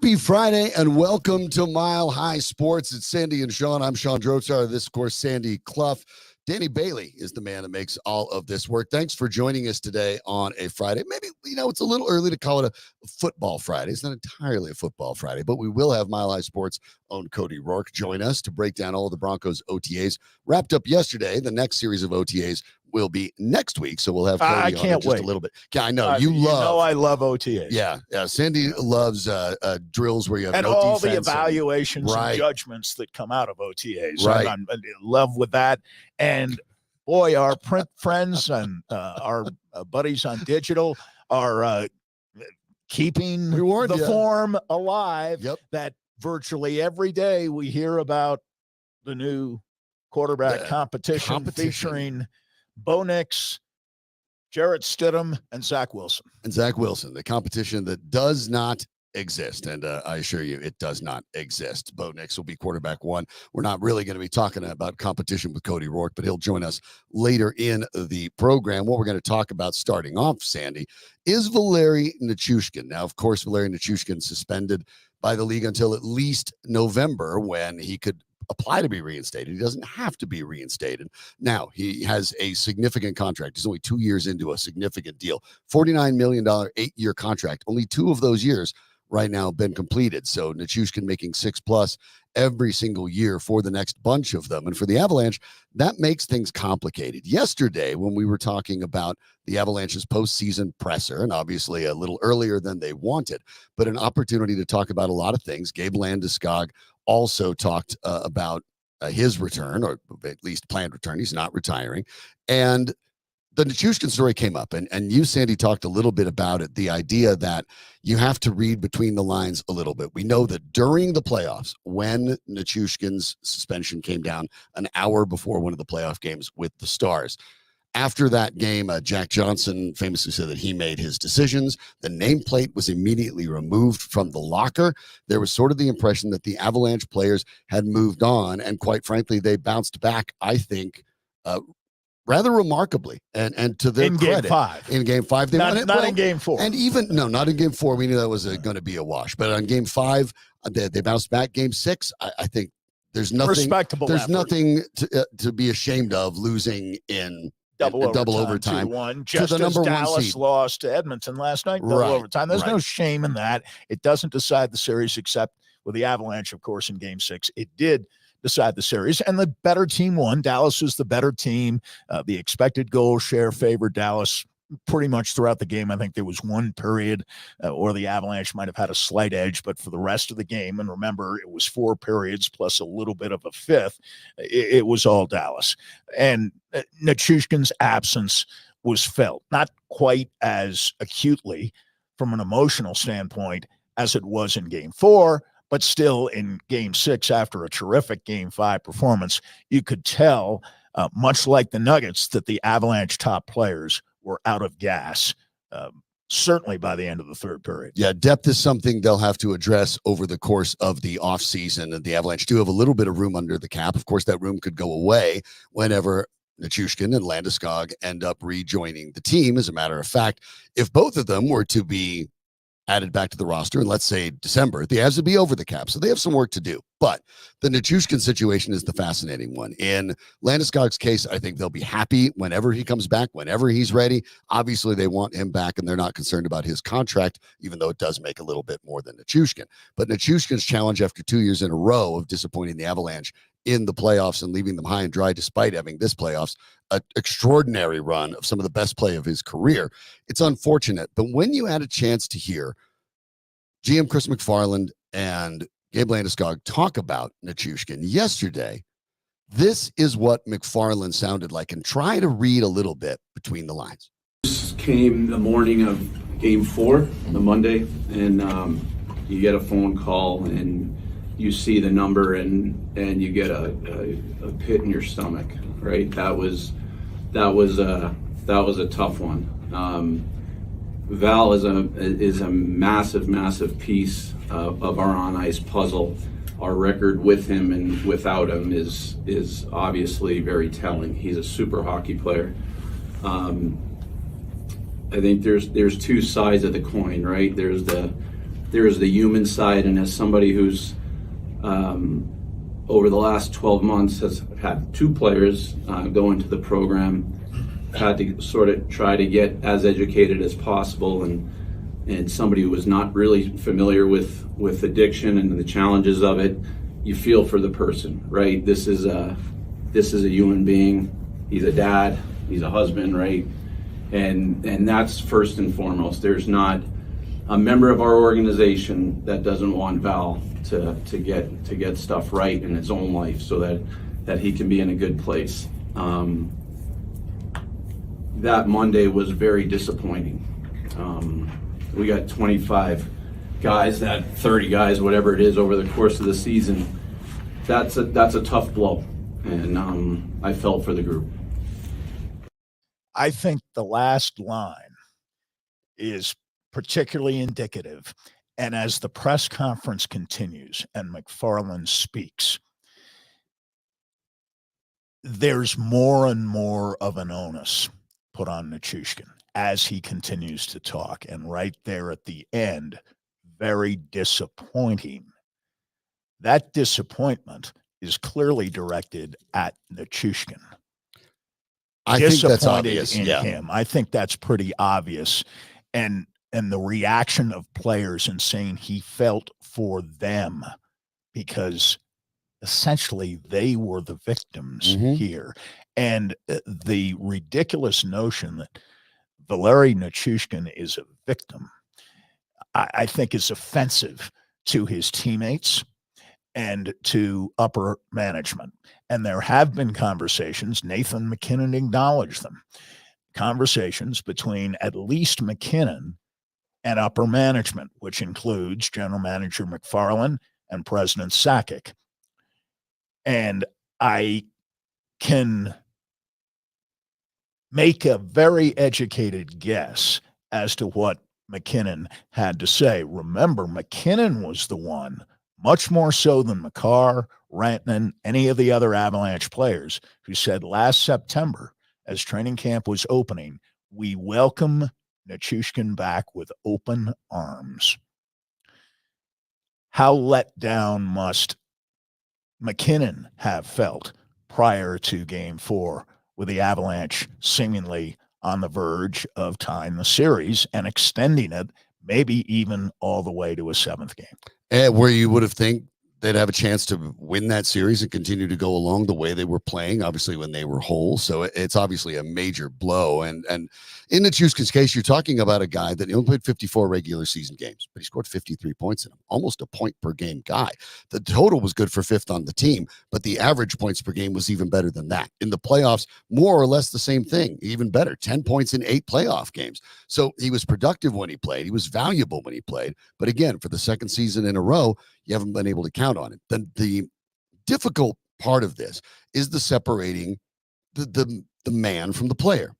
Happy Friday and welcome to Mile High Sports. It's Sandy and Shawn. I'm Shawn Drotzar. This, of course, Sandy Clough. Danny Bailey is the man that makes all of this work. Thanks for joining us today on a Friday. Maybe, it's a little early to call it a football Friday. It's not entirely a football Friday, but we will have Mile High Sports' own Cody Roark join us to break down all of the Broncos OTAs. Wrapped up yesterday. The next series of OTAs will be next week, so we'll have Cody I on can't just wait. a little bit. Yeah, I know. I love OTAs. Yeah. Sandy loves drills where you have and no all defense the evaluations and judgments that come out of OTAs. Right. I'm in love with that. And boy, our print friends and our buddies on digital are keeping the form alive. Yep. That virtually every day we hear about the new quarterback competition featuring Bo Nix, Jarrett Stidham, and Zach Wilson. The competition that does not exist. And I assure you, it does not exist. Bo Nix will be quarterback one. We're not really going to be talking about competition with Cody Roark, but he'll join us later in the program. What we're going to talk about starting off, Sandy, is Val Nichushkin. Now, of course, Val Nichushkin suspended by the league until at least November, when he could apply to be reinstated. He doesn't have to be reinstated. Now, he has a significant contract. He's only 2 years into a significant deal. $49 million, 8-year contract. Only 2 of those years right now have been completed. So Nichushkin making 6+ every single year for the next bunch of them. And for the Avalanche, that makes things complicated. Yesterday, when we were talking about the Avalanche's postseason presser, and obviously a little earlier than they wanted, but an opportunity to talk about a lot of things, Gabe Landeskog also talked about his return, or at least planned return. He's not retiring. And the Nichushkin story came up, and you, Sandy, talked a little bit about it, the idea that you have to read between the lines a little bit. We know that during the playoffs, when Nichushkin's suspension came down an hour before one of the playoff games with the Stars, after that game, Jack Johnson famously said that he made his decisions. The nameplate was immediately removed from the locker. There was sort of the impression that the Avalanche players had moved on, and quite frankly, they bounced back, I think, rather remarkably, and to their credit. In Game 5. They won it. Not in Game 4. And not in Game 4. We knew that was going to be a wash. But on Game 5, they bounced back. Game 6, I think there's nothing. Respectable There's effort. Nothing to be ashamed of losing in double overtime 2-1, just to the number as Dallas 1 seed. Lost to Edmonton last night, double overtime. There's no shame in that. It doesn't decide the series, except with the Avalanche, of course, in Game 6. It did decide the series, and the better team won. Dallas was the better team. The expected goal share favored Dallas pretty much throughout the game. I think there was one period or the Avalanche might have had a slight edge, but for the rest of the game, and remember, it was 4 periods plus a little bit of a fifth, it was all Dallas. And Nichushkin's absence was felt, not quite as acutely from an emotional standpoint as it was in Game 4, but still in Game 6, after a terrific Game 5 performance, you could tell, much like the Nuggets, that the Avalanche top players were out of gas, certainly by the end of the third period. Yeah, depth is something they'll have to address over the course of the offseason. And the Avalanche do have a little bit of room under the cap. Of course, that room could go away whenever Nichushkin and Landeskog end up rejoining the team. As a matter of fact, if both of them were to be added back to the roster, and let's say December, the Avs would be over the cap, so they have some work to do. But the Nichushkin situation is the fascinating one. In Landeskog's case, I think they'll be happy whenever he comes back, whenever he's ready. Obviously, they want him back, and they're not concerned about his contract, even though it does make a little bit more than Nichushkin. But Nichushkin's challenge after 2 years in a row of disappointing the Avalanche in the playoffs and leaving them high and dry, despite having this playoffs an extraordinary run of some of the best play of his career. It's unfortunate, but when you had a chance to hear GM Chris McFarland and Gabe Landeskog talk about Nichushkin yesterday, this is what McFarland sounded like, and try to read a little bit between the lines. This came the morning of Game 4, the Monday, and you get a phone call and you see the number and you get a pit in your stomach, right? That was a tough one. Val is a massive piece of our on ice puzzle. Our record with him and without him is obviously very telling. He's a super hockey player. I think there's two sides of the coin, right? There's the there's the human side, and as somebody who's over the last 12 months has had 2 players go into the program, had to sort of try to get as educated as possible, and somebody who was not really familiar with addiction and the challenges of it, you feel for the person, right? This is a human being. He's a dad, he's a husband, right? And that's first and foremost. There's not a member of our organization that doesn't want Val to get stuff right in his own life so that he can be in a good place. That Monday was very disappointing. We got 25 guys, 30 guys, whatever it is, over the course of the season. That's a tough blow, and I felt for the group. I think the last line is particularly indicative. And as the press conference continues and McFarland speaks, there's more and more of an onus put on Nichushkin as he continues to talk. And right there at the end, very disappointing. That disappointment is clearly directed at Nichushkin. I think that's obvious. In him. I think that's pretty obvious. And the reaction of players and saying he felt for them because essentially they were the victims here. And the ridiculous notion that Valeri Nichushkin is a victim, I think is offensive to his teammates and to upper management. And there have been conversations, Nathan MacKinnon acknowledged them, conversations between at least MacKinnon and upper management, which includes General Manager McFarland and President Sakic. And I can make a very educated guess as to what MacKinnon had to say. Remember, MacKinnon was the one, much more so than McCarr, Rantanen, any of the other Avalanche players, who said last September, as training camp was opening, we welcome Nichushkin back with open arms. How let down must MacKinnon have felt prior to Game 4 with the Avalanche seemingly on the verge of tying the series and extending it maybe even all the way to a 7th game. And where you would have think they'd have a chance to win that series and continue to go along the way they were playing, obviously, when they were whole. So it's obviously a major blow. And in Nichushkin's case, you're talking about a guy that only played 54 regular season games, but he scored 53 points in them, almost a point per game guy. The total was good for 5th on the team, but the average points per game was even better than that. In the playoffs, more or less the same thing, even better, 10 points in 8 playoff games. So he was productive when he played. He was valuable when he played. But again, for the 2nd season in a row, you haven't been able to count on it. Then the difficult part of this is the separating the man from the player,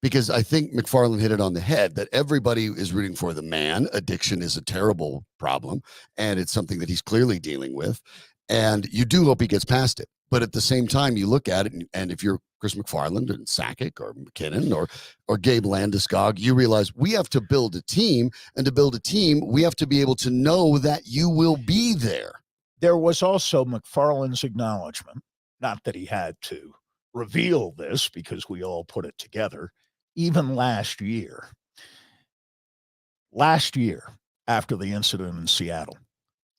because I think McFarland hit it on the head that everybody is rooting for the man. Addiction is a terrible problem, and it's something that he's clearly dealing with, and you do hope he gets past it. But at the same time, you look at it, and if you're Chris McFarland and Sakic or MacKinnon or Gabe Landeskog, you realize we have to build a team, and to build a team, we have to be able to know that you will be there. There was also McFarland's acknowledgement, not that he had to reveal this because we all put it together, even last year, after the incident in Seattle,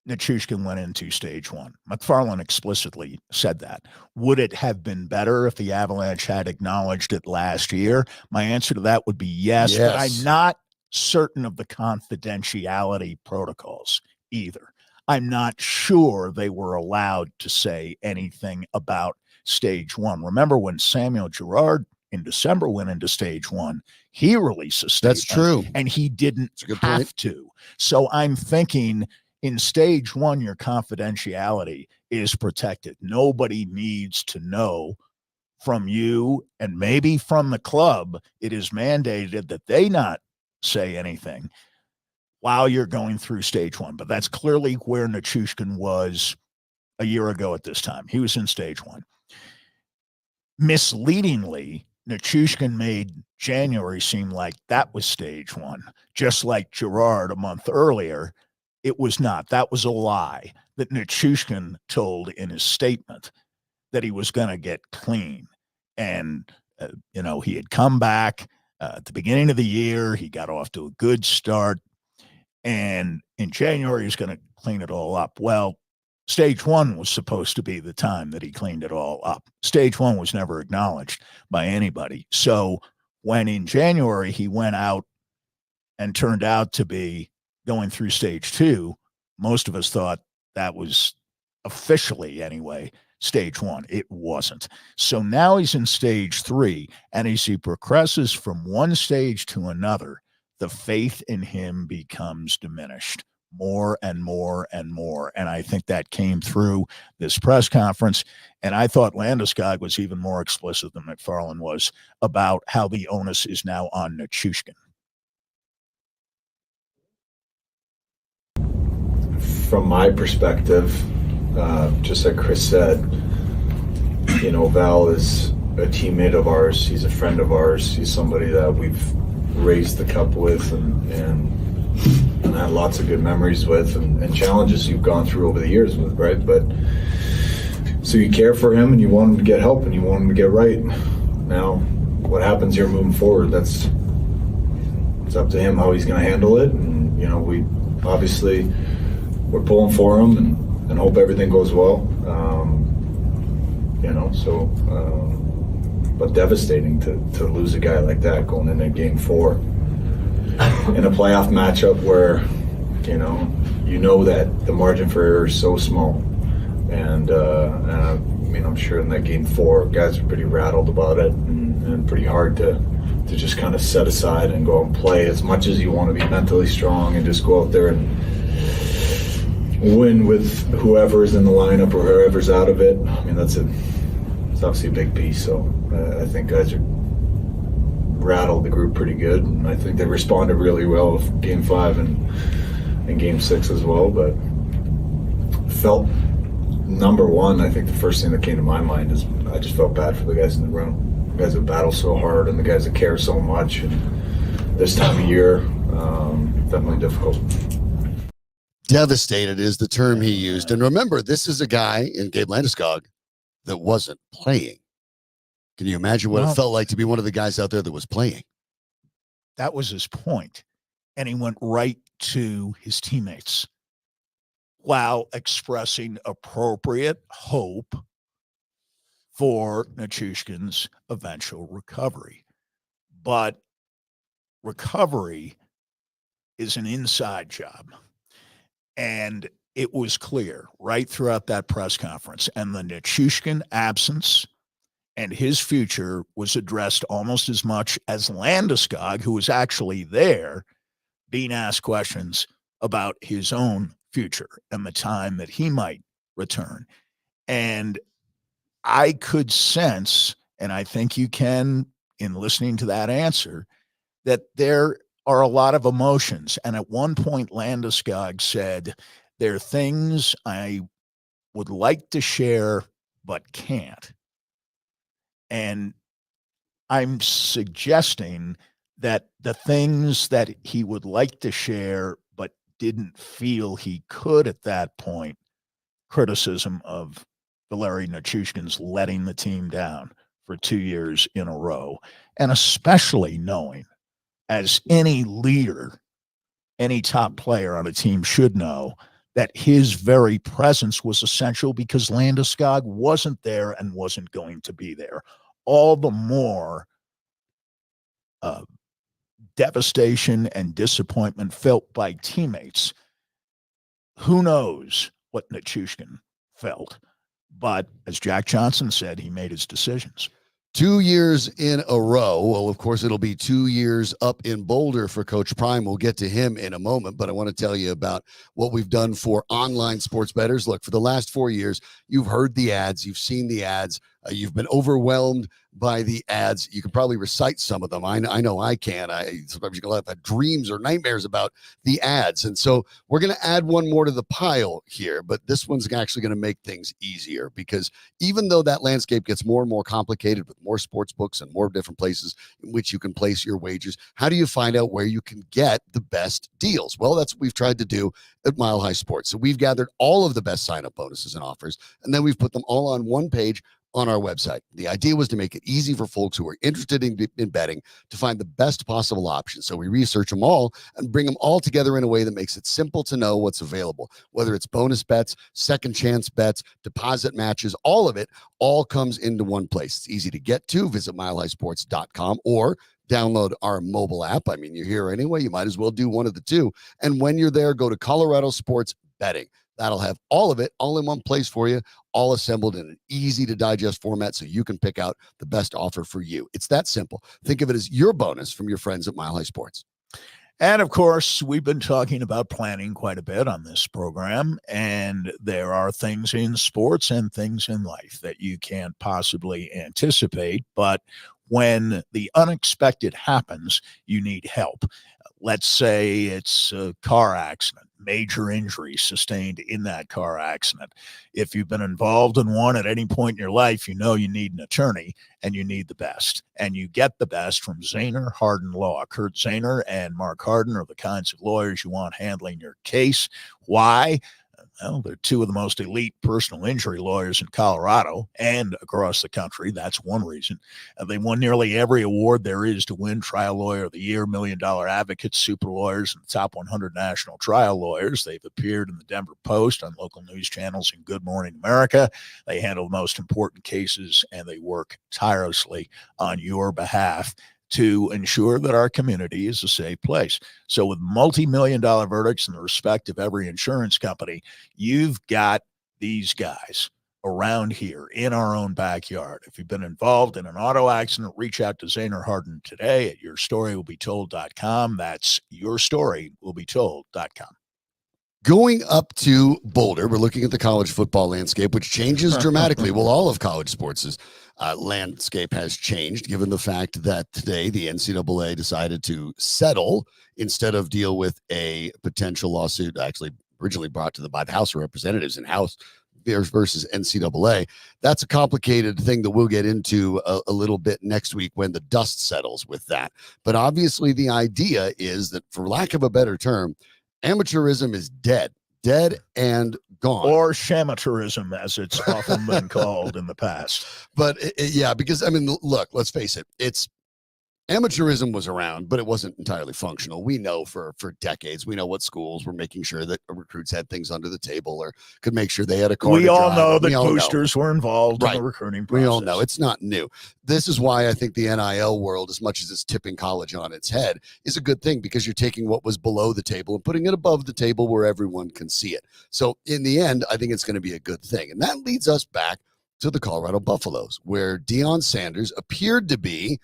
Nichushkin went into stage 1. McFarland explicitly said that. Would it have been better if the Avalanche had acknowledged it last year? My answer to that would be yes. But I'm not certain of the confidentiality protocols either. I'm not sure they were allowed to say anything about stage 1. Remember when Samuel Girard in December went into stage 1, he released a statement. That's true. And he didn't have to. So I'm thinking in stage 1, your confidentiality is protected. Nobody needs to know from you, and maybe from the club. It is mandated that they not say anything while you're going through stage 1. But that's clearly where Nichushkin was a year ago at this time. He was in stage 1. Misleadingly, Nichushkin made January seem like that was stage 1, just like Girard a month earlier It was not. That was a lie that Nichushkin told in his statement, that he was going to get clean. And, he had come back at the beginning of the year. He got off to a good start. And in January, he's going to clean it all up. Well, stage one was supposed to be the time that he cleaned it all up. Stage one was never acknowledged by anybody. So when in January he went out and turned out to be going through stage two, most of us thought that was officially, anyway, stage one. It wasn't. So now he's in stage three, and as he progresses from one stage to another, the faith in him becomes diminished more and more and more. And I think that came through this press conference. And I thought Landeskog was even more explicit than McFarland was about how the onus is now on Nichushkin. From my perspective, just like Chris said, Val is a teammate of ours. He's a friend of ours. He's somebody that we've raised the cup with and had lots of good memories with and challenges you've gone through over the years with, right? But so you care for him and you want him to get help and you want him to get right. Now, what happens here moving forward, it's up to him how he's going to handle it. And, we obviously we're pulling for him and hope everything goes well. But devastating to lose a guy like that going into Game 4 in a playoff matchup where, that the margin for error is so small. And I'm sure in that Game 4, guys are pretty rattled about it and pretty hard to just kind of set aside and go and play as much as you want to be mentally strong and just go out there and win with whoever's in the lineup or whoever's out of it. I mean, it's obviously a big piece. So I think guys are rattled the group pretty good, and I think they responded really well with Game 5 and Game 6 as well. But felt number one, I think the first thing that came to my mind is I just felt bad for the guys in the room. The guys that battle so hard and the guys that care so much. And this time of year, definitely difficult. Devastated is the term he used. And remember, this is a guy in Gabe Landeskog that wasn't playing. Can you imagine what it felt like to be one of the guys out there that was playing? That was his point. And he went right to his teammates while expressing appropriate hope for Nichushkin's eventual recovery. But recovery is an inside job. And it was clear right throughout that press conference. And the Nichushkin absence and his future was addressed almost as much as Landeskog, who was actually there, being asked questions about his own future and the time that he might return. And I could sense, and I think you can in listening to that answer, that there are a lot of emotions. And at one point, Landeskog said, there are things I would like to share, but can't. And I'm suggesting that the things that he would like to share, but didn't feel he could at that point, criticism of Valeri Nichushkin's letting the team down for 2 years in a row, and especially knowing, as any leader, any top player on a team should know, that his very presence was essential because Landeskog wasn't there and wasn't going to be there. All the more devastation and disappointment felt by teammates. Who knows what Nichushkin felt? But as Jack Johnson said, he made his decisions. 2 years in a row. Well, of course, it'll be 2 years up in Boulder for Coach Prime. We'll get to him in a moment, but I want to tell you about what we've done for online sports bettors. Look, for the last 4 years, you've heard the ads, you've seen the ads, you've been overwhelmed by the ads. You can probably recite some of them. I know I can. Sometimes you can have dreams or nightmares about the ads. And so we're going to add one more to the pile here, but this one's actually going to make things easier, because even though that landscape gets more and more complicated with more sports books and more different places in which you can place your wagers, how do you find out where you can get the best deals? Well, that's what we've tried to do at Mile High Sports. So we've gathered all of the best sign-up bonuses and offers, and then we've put them all on one page on our website. The idea was to make it easy for folks who are interested in betting to find the best possible options. So we research them all and bring them all together in a way that makes it simple to know what's available, whether it's bonus bets, second chance bets, deposit matches, all of it all comes into one place. It's easy to get to. Visit milehighsports.com or download our mobile app. I mean, you're here anyway. You might as well do one of the two. And when you're there, go to Colorado Sports Betting. That'll have all of it all in one place for you, all assembled in an easy to digest format so you can pick out the best offer for you. It's that simple. Think of it as your bonus from your friends at Mile High Sports. And of course, we've been talking about planning quite a bit on this program, and there are things in sports and things in life that you can't possibly anticipate, but when the unexpected happens, you need help. Let's say it's a car accident, major injury sustained in that car accident. If you've been involved in one at any point in your life, you know you need an attorney and you need the best. And you get the best from Zahner Hardin Law. Kurt Zahner and Mark Hardin are the kinds of lawyers you want handling your case. Why? Well, they're two of the most elite personal injury lawyers in Colorado and across the country. That's one reason. They won nearly every award there is to win: Trial Lawyer of the Year, $1 Million Advocates, Super Lawyers, and the top 100 national trial lawyers. They've appeared in the Denver Post, on local news channels, and Good Morning America. They handle the most important cases, and they work tirelessly on your behalf to ensure that our community is a safe place. So with multi-million-dollar verdicts in the respect of every insurance company, you've got these guys around here in our own backyard. If you've been involved in an auto accident, reach out to Zahner Hardin today at yourstorywill-be-told.com. That's yourstorywill-be-told.com. Going up to Boulder, we're looking at the college football landscape, which changes dramatically. Well, all of college sports' landscape has changed, given the fact that today the NCAA decided to settle instead of deal with a potential lawsuit, actually originally brought to by the House of Representatives and House versus NCAA. That's a complicated thing that we'll get into a little bit next week when the dust settles with that. But obviously the idea is that, for lack of a better term, amateurism is dead and gone. Or shamateurism, as it's often been called in the past. But yeah, because I mean, look, let's face it. Amateurism was around, but it wasn't entirely functional. We know for decades, we know what schools were making sure that recruits had things under the table or could make sure they had a car. We all know that boosters were involved in the recruiting process. We all know it's not new. This is why I think the NIL world, as much as it's tipping college on its head, is a good thing, because you're taking what was below the table and putting it above the table where everyone can see it. So in the end, I think it's going to be a good thing. And that leads us back to the Colorado Buffaloes, where Deion Sanders appeared to be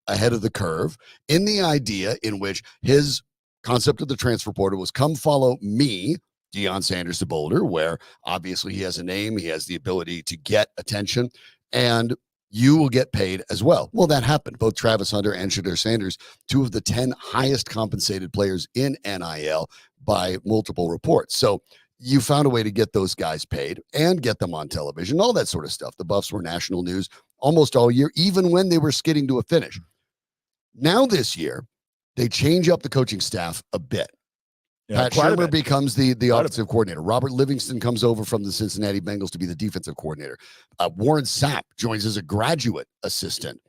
ahead of the curve in the idea in which his concept of the transfer portal was, come follow me, Deion Sanders, to Boulder, where obviously he has a name, he has the ability to get attention, and you will get paid as well. Well, that happened. Both Travis Hunter and Shedeur Sanders, two of the 10 highest compensated players in NIL by multiple reports. So you found a way to get those guys paid and get them on television, all that sort of stuff. The Buffs were national news almost all year, even when they were skidding to a finish. Now this year, they change up the coaching staff a bit. Pat Shurmur becomes the offensive coordinator. Robert Livingston comes over from the Cincinnati Bengals to be the defensive coordinator. Warren Sapp joins as a graduate assistant.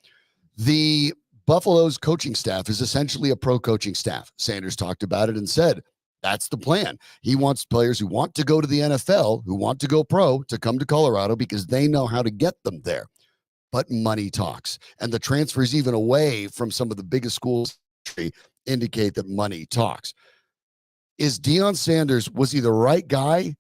The Buffalo's coaching staff is essentially a pro coaching staff. Sanders talked about it and said, that's the plan. He wants players who want to go to the NFL, who want to go pro, to come to Colorado because they know how to get them there. But money talks. And the transfers even away from some of the biggest schools indicate that money talks. Is Deion Sanders, was he the right guy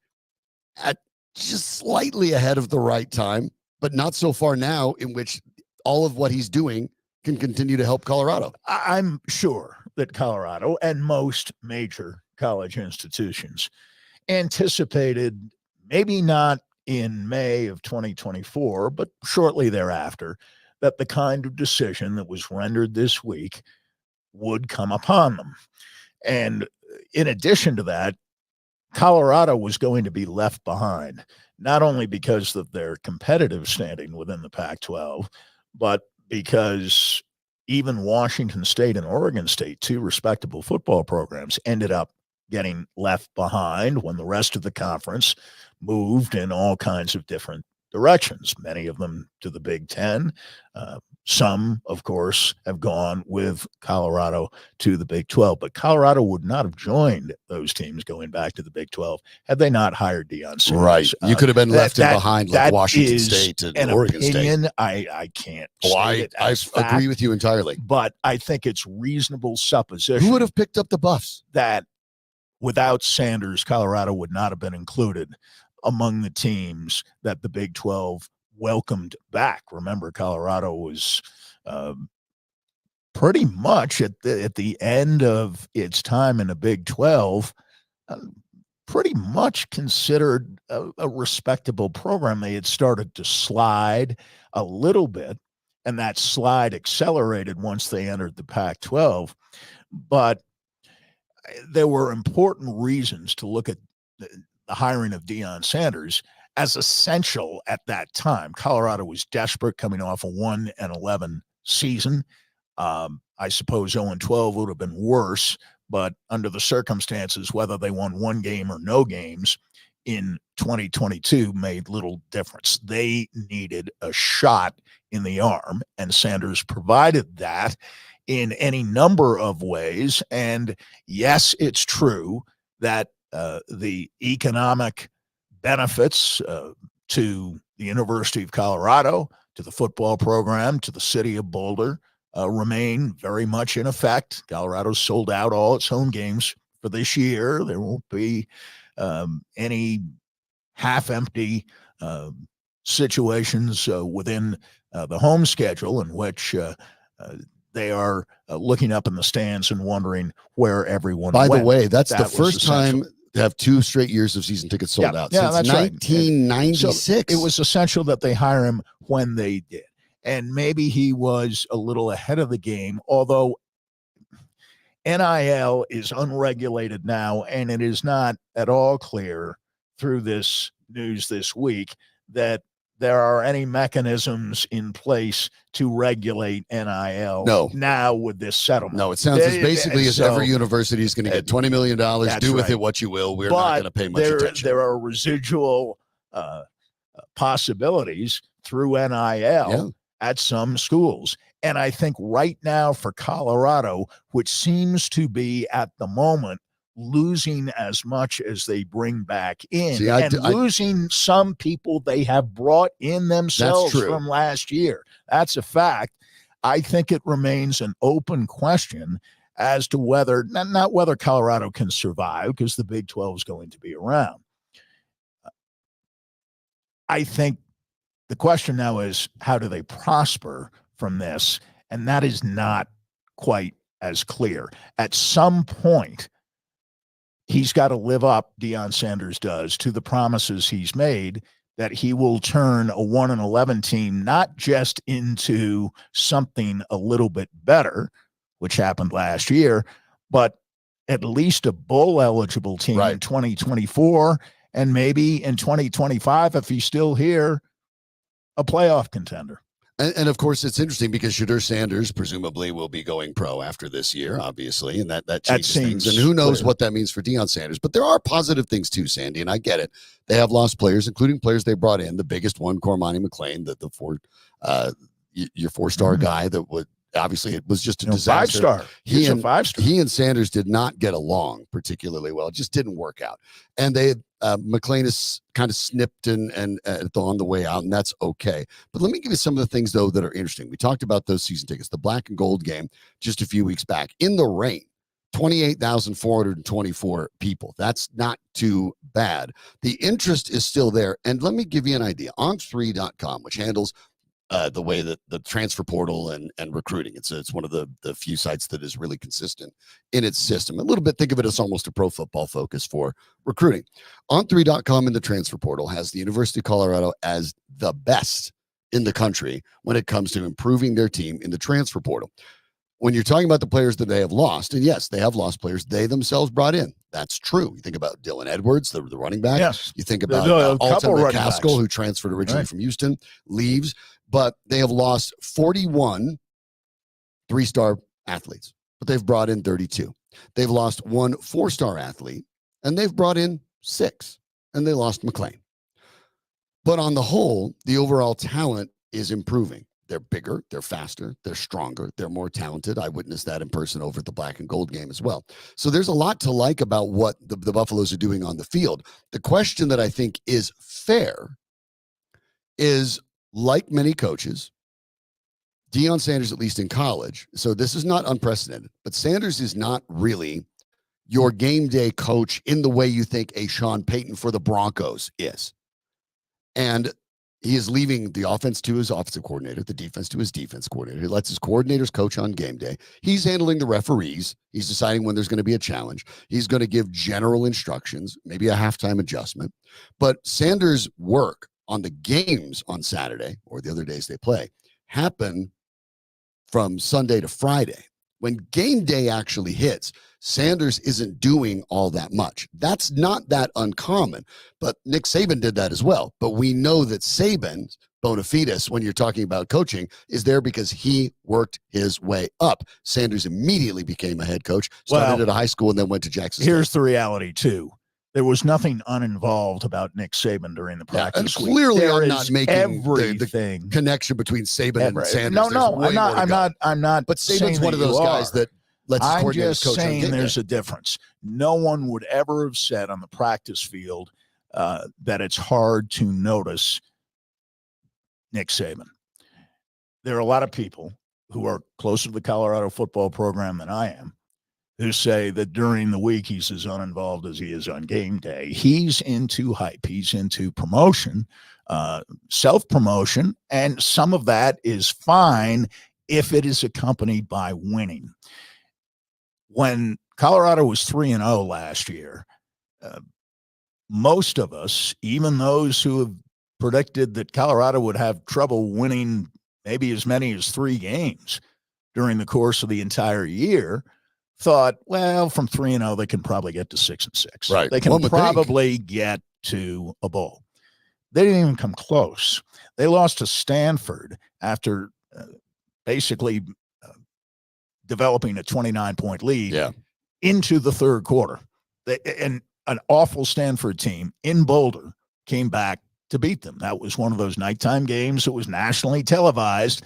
at just slightly ahead of the right time, but not so far now in which all of what he's doing can continue to help Colorado? I'm sure that Colorado and most major college institutions anticipated, maybe not in May of 2024, but shortly thereafter, that the kind of decision that was rendered this week would come upon them. And in addition to that, Colorado was going to be left behind, not only because of their competitive standing within the Pac-12, but because even Washington State and Oregon State, two respectable football programs, ended up getting left behind when the rest of the conference moved in all kinds of different directions, many of them to the Big Ten. Some, of course, have gone with Colorado to the Big 12, but Colorado would not have joined those teams going back to the Big 12 had they not hired Deion Sanders. Right. You could have been left behind like Washington State and Oregon State. I can't I agree with you entirely. But I think it's reasonable supposition. Who would have picked up the Buffs? That without Sanders, Colorado would not have been included among the teams that the Big 12 welcomed back. Remember, Colorado was pretty much at the end of its time in the Big 12, pretty much considered a respectable program. They had started to slide a little bit, and that slide accelerated once they entered the Pac-12. But there were important reasons to look at the hiring of Deion Sanders as essential at that time. Colorado was desperate, coming off a 1-11 season. I suppose 0-12 would have been worse, but under the circumstances, whether they won one game or no games in 2022 made little difference. They needed a shot in the arm, and Sanders provided that in any number of ways. And yes, it's true that the economic benefits to the University of Colorado, to the football program, to the city of Boulder remain very much in effect. Colorado's sold out all its home games for this year. There won't be any half-empty situations within the home schedule in which they are looking up in the stands and wondering where everyone went. By the way, that's the first time to have 2 straight years of season tickets sold out since 1996. Right. So it was essential that they hire him when they did. And maybe he was a little ahead of the game, although NIL is unregulated now, and it is not at all clear through this news this week that there are any mechanisms in place to regulate NIL now with this settlement. No, it sounds as basically as every university is going to get $20 million. Do with it what you will. We're not going to pay much attention. There are residual possibilities through NIL at some schools. And I think right now for Colorado, which seems to be at the moment losing as much as they bring back in, losing some people they have brought in themselves from last year. That's a fact. I think it remains an open question as to whether, not whether Colorado can survive, because the Big 12 is going to be around. I think the question now is, how do they prosper from this? And that is not quite as clear. At some point, he's got to live up, Deion Sanders does, to the promises he's made that he will turn a 1-11 team not just into something a little bit better, which happened last year, but at least a bowl-eligible team in 2024, and maybe in 2025, if he's still here, a playoff contender. And of course, it's interesting because Shadur Sanders presumably will be going pro after this year, obviously, and that changes things. And who knows what that means for Deion Sanders. But there are positive things too, Sandy, and I get it. They have lost players, including players they brought in. The biggest one, Cormani McLean, your 4-star guy that would obviously it was just a disaster. 5-star. He's a 5-star. He and Sanders did not get along particularly well. It just didn't work out. And they McLean is kind of snipped and on the way out, and that's okay. But let me give you some of the things, though, that are interesting. We talked about those season tickets, the black and gold game just a few weeks back. In the rain, 28,424 people. That's not too bad. The interest is still there. And let me give you an idea. On3.com, which handles the way that the transfer portal and recruiting. It's one of the few sites that is really consistent in its system. A little bit, think of it as almost a pro football focus for recruiting. On3.com in the transfer portal has the University of Colorado as the best in the country when it comes to improving their team in the transfer portal. When you're talking about the players that they have lost, and yes, they have lost players they themselves brought in. That's true. You think about Dylan Edwards, the running back. Yes. You think about Alton McCaskill, who transferred originally from Houston, leaves. But they have lost 41 3-star athletes, but they've brought in 32. They've lost 1 4-star athlete, and they've brought in 6, and they lost McLean. But on the whole, the overall talent is improving. They're bigger, they're faster, they're stronger, they're more talented. I witnessed that in person over at the Black and Gold game as well. So there's a lot to like about what the Buffaloes are doing on the field. The question that I think is fair is, like many coaches, Deion Sanders, at least in college, so this is not unprecedented, but Sanders is not really your game day coach in the way you think a Sean Payton for the Broncos is. And he is leaving the offense to his offensive coordinator, the defense to his defense coordinator. He lets his coordinators coach on game day. He's handling the referees. He's deciding when there's going to be a challenge. He's going to give general instructions, maybe a halftime adjustment. But Sanders' work on the games on Saturday, or the other days they play, happen from Sunday to Friday. When game day actually hits, Sanders isn't doing all that much. That's not that uncommon, but Nick Saban did that as well. But we know that Saban's bona fides, when you're talking about coaching, is there because he worked his way up. Sanders immediately became a head coach, started at a high school, and then went to Jackson State. Here's the reality, too. There was nothing uninvolved about Nick Saban during the practice week. Clearly, I'm not making everything. the connection between Saban and Sanders. No, I'm not. But Saban's one of those guys that lets his coordinators coach on game day. I'm just saying there's a difference. No one would ever have said on the practice field that it's hard to notice Nick Saban. There are a lot of people who are closer to the Colorado football program than I am, who say that during the week he's as uninvolved as he is on game day. He's into hype. He's into promotion, self-promotion, and some of that is fine if it is accompanied by winning. When Colorado was 3-0 last year, most of us, even those who have predicted that Colorado would have trouble winning maybe as many as 3 games during the course of the entire year, thought, well, from 3-0, they can probably get to 6-6. Right. They can probably get to a bowl. They didn't even come close. They lost to Stanford after basically developing a 29-point lead into the third quarter. And an awful Stanford team in Boulder came back to beat them. That was one of those nighttime games that was nationally televised,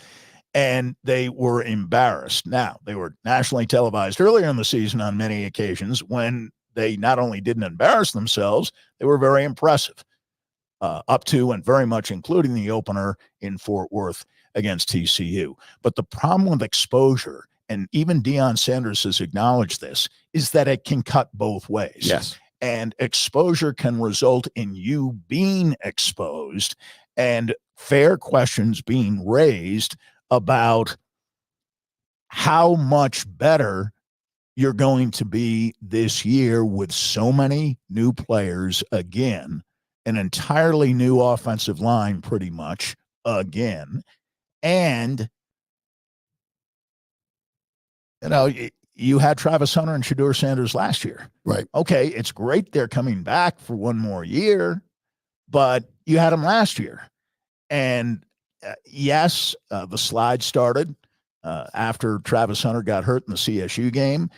and they were embarrassed. Now, they were nationally televised earlier in the season on many occasions when they not only didn't embarrass themselves, they were very impressive, up to and very much including the opener in Fort Worth against TCU. But the problem with exposure, and even Deion Sanders has acknowledged this, is that it can cut both ways. Yes. And exposure can result in you being exposed and fair questions being raised about how much better you're going to be this year with so many new players again, an entirely new offensive line pretty much again. And, you know, you had Travis Hunter and Shedeur Sanders last year. Right. Okay, it's great they're coming back for one more year, but you had them last year. And yes, the slide started after Travis Hunter got hurt in the CSU game.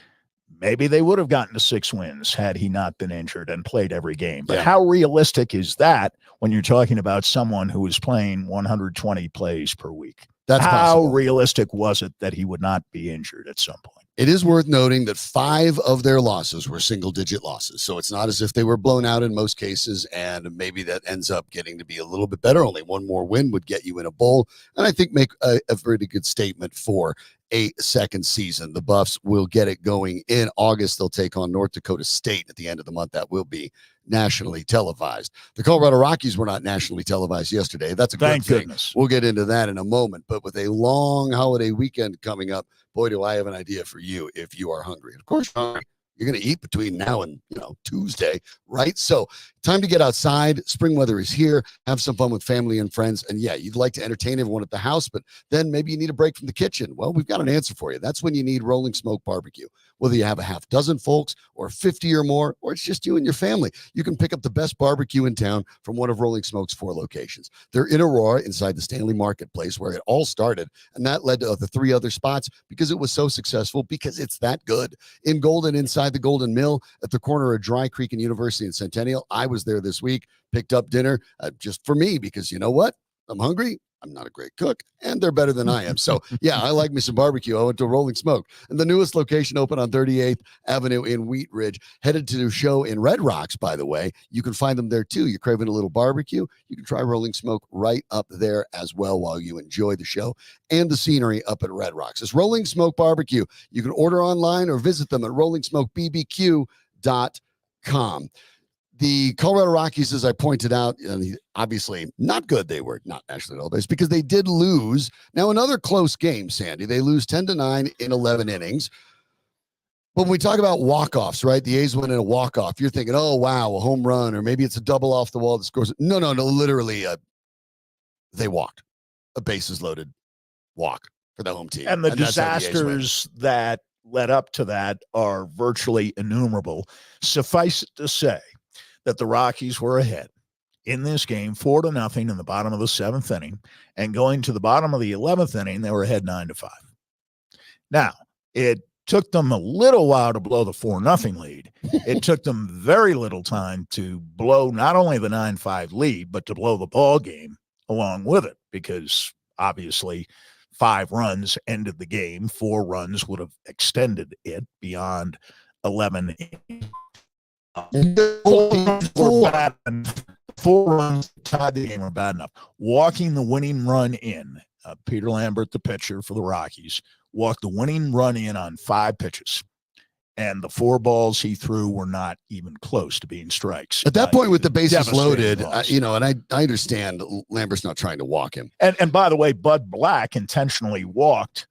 Maybe they would have gotten to 6 wins had he not been injured and played every game. But how realistic is that when you're talking about someone who is playing 120 plays per week? That's how possible. realistic was it that he would not be injured at some point? It is worth noting that 5 of their losses were single-digit losses. So it's not as if they were blown out in most cases, and maybe that ends up getting to be a little bit better. Only one more win would get you in a bowl, and I think make a pretty good statement for a second season. The Buffs will get it going in August. They'll take on North Dakota State at the end of the month. That will be nationally televised. The Colorado Rockies were not nationally televised yesterday. That's a good thing. Goodness. We'll get into that in a moment. But with a long holiday weekend coming up, boy, do I have an idea for you if you are hungry. Of course, you're hungry. You you're going to eat between now and, Tuesday, right? So time to get outside. Spring weather is here. Have some fun with family and friends. And yeah, you'd like to entertain everyone at the house, but then maybe you need a break from the kitchen. Well, we've got an answer for you. That's when you need Rolling Smoke Barbecue. Whether you have a half dozen folks or 50 or more, or it's just you and your family, you can pick up the best barbecue in town from one of Rolling Smoke's 4 locations. They're in Aurora inside the Stanley Marketplace where it all started, and that led to the 3 other spots because it was so successful, because it's that good. In Golden, inside the Golden Mill, at the corner of Dry Creek and University and Centennial. I was there this week, picked up dinner just for me because you know what? I'm hungry. I'm not a great cook, and they're better than I am. So, yeah, I like me some barbecue. I went to Rolling Smoke. And the newest location opened on 38th Avenue in Wheat Ridge. Headed to the show in Red Rocks, by the way. You can find them there, too. You're craving a little barbecue? You can try Rolling Smoke right up there as well while you enjoy the show and the scenery up at Red Rocks. It's Rolling Smoke Barbecue. You can order online or visit them at rollingsmokebbq.com. The Colorado Rockies, as I pointed out, obviously not good. They were not National League base because they did lose. Now, another close game, Sandy. They lose 10-9 in 11 innings. But when we talk about walk-offs, right, the A's win in a walk-off, you're thinking, oh, wow, a home run, or maybe it's a double off the wall that scores. No, literally, they walked. A bases-loaded walk for the home team. And the disasters that led up to that are virtually innumerable. Suffice it to say that the Rockies were ahead in this game 4-0 in the bottom of the 7th inning, and going to the bottom of the 11th inning, they were ahead 9-5. Now, it took them a little while to blow the 4-0 lead. It took them very little time to blow not only the 9-5 lead, but to blow the ball game along with it, because obviously 5 runs ended the game. 4 runs would have extended it beyond 11 innings. 4 runs tied the game were bad enough. Walking the winning run in, Peter Lambert, the pitcher for the Rockies, walked the winning run in on 5 pitches. And the 4 balls he threw were not even close to being strikes. At that point, with the bases loaded, and I understand Lambert's not trying to walk him. And by the way, Bud Black intentionally walked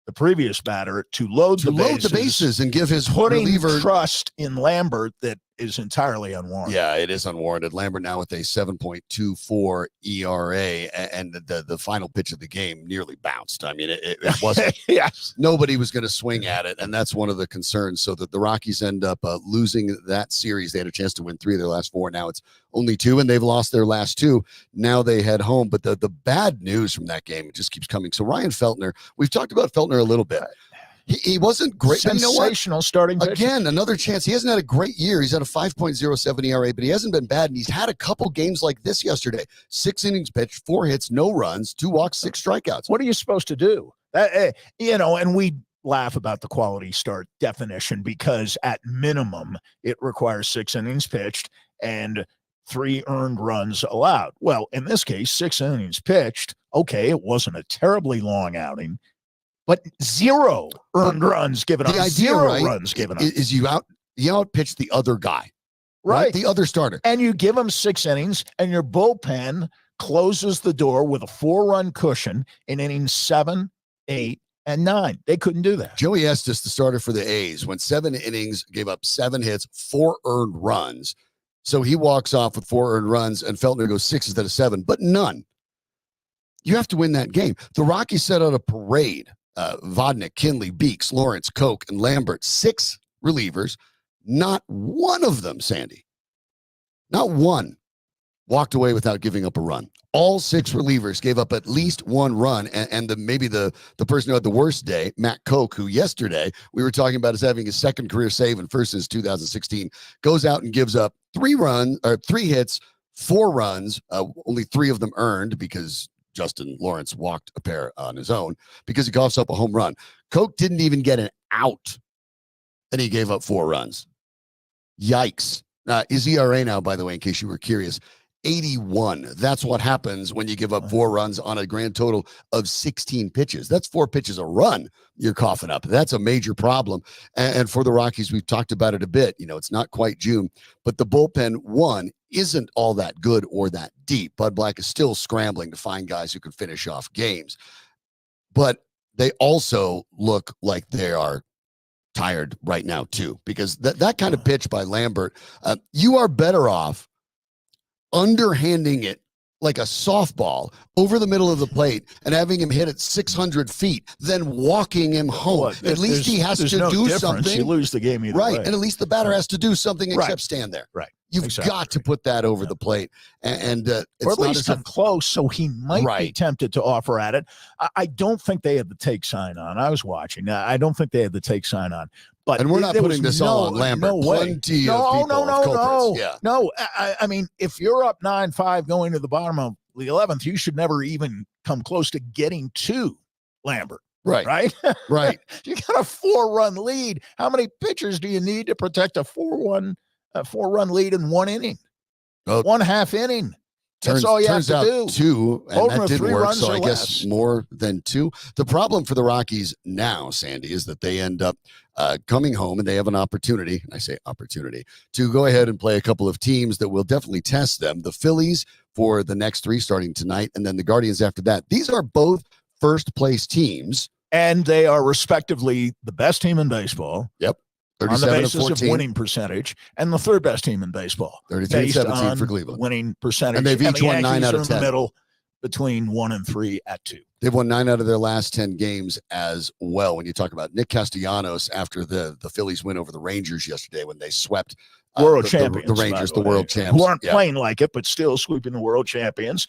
the previous batter to load the bases and give his reliever trust in Lambert that is entirely unwarranted. Yeah, it is unwarranted. Lambert now with a 7.24 ERA, and the final pitch of the game nearly bounced. I mean, it wasn't. Yes. Nobody was going to swing at it, and that's one of the concerns. So that the Rockies end up losing that series. They had a chance to win 3 of their last 4. Now it's only 2, and they've lost their last 2. Now they head home. But the bad news from that game, it just keeps coming. So Ryan Feltner, we've talked about Feltner a little bit. He wasn't great. Sensational starting pitch. Again, another chance. He hasn't had a great year. He's had a 5.07 ERA, but he hasn't been bad. And he's had a couple games like this yesterday. 6 innings pitched, 4 hits, no runs, 2 walks, 6 strikeouts. What are you supposed to do? And we laugh about the quality start definition because at minimum, it requires 6 innings pitched and 3 earned runs allowed. Well, in this case, 6 innings pitched. Okay, it wasn't a terribly long outing, but 0 earned runs given up. The idea, 0 right, runs given up. Is you outpitch the other guy, right? The other starter. And you give him 6 innings, and your bullpen closes the door with a 4-run cushion in innings 7, 8, and 9. They couldn't do that. Joey Estes, the starter for the A's, went 7 innings, gave up 7 hits, 4 earned runs. So he walks off with 4 earned runs, and Feltner goes 6 instead of 7, but none. You have to win that game. The Rockies set out a parade. Vodnik, Kinley, Beeks, Lawrence, Koch, and Lambert, 6 relievers. Not one of them, Sandy, not one, walked away without giving up a run. All 6 relievers gave up at least 1 run, and maybe the person who had the worst day, Matt Koch, who yesterday we were talking about as having his 2nd career save and first since 2016, goes out and gives up 3 hits, 4 runs, only 3 of them earned because Justin Lawrence walked a pair on his own because he coughs up a home run. Koch didn't even get an out, and he gave up 4 runs. Yikes. His ERA now, by the way, in case you were curious, 81. That's what happens when you give up 4 runs on a grand total of 16 pitches. That's 4 pitches a run you're coughing up. That's a major problem. And for the Rockies, we've talked about it a bit. It's not quite June, but the bullpen, one, isn't all that good or that deep. Bud Black is still scrambling to find guys who can finish off games. But they also look like they are tired right now too, because that kind of pitch by Lambert, you are better off underhanding it like a softball over the middle of the plate and having him hit it 600 feet than walking him home. Well, at least he has to do something. You lose the game either way. And at least the batter has to do something except stand there. Right. You've got to put that over the plate. And it's or at least come close, so he might be tempted to offer at it. I don't think they had the take sign on. I was watching. I don't think they had the take sign on. But and we're not putting this all on Lambert. No way. No. No. I mean, if you're up 9-5 going to the bottom of the 11th, you should never even come close to getting to Lambert. Right. You got a 4-run lead. How many pitchers do you need to protect a 4-run lead in 1 inning? Well, 1/2 inning. That's all you have to do. 2, and Over that didn't 3 work, runs so I or guess less. more than 2. The problem for the Rockies now, Sandy, is that they end up coming home and they have an opportunity, and I say opportunity, to go ahead and play a couple of teams that will definitely test them. The Phillies for the next 3 starting tonight, and then the Guardians after that. These are both first-place teams. And they are respectively the best team in baseball. Yep. On the basis of winning percentage, and the 3rd best team in baseball. 33-17 for Cleveland. Winning percentage. And they've each won 9 out of 10. In the middle between 1 and 3 at 2. They've won 9 out of their last 10 games as well. When you talk about Nick Castellanos after the Phillies win over the Rangers yesterday when they swept world champions, the Rangers, the world champs. Who aren't playing like it, but still sweeping the world champions.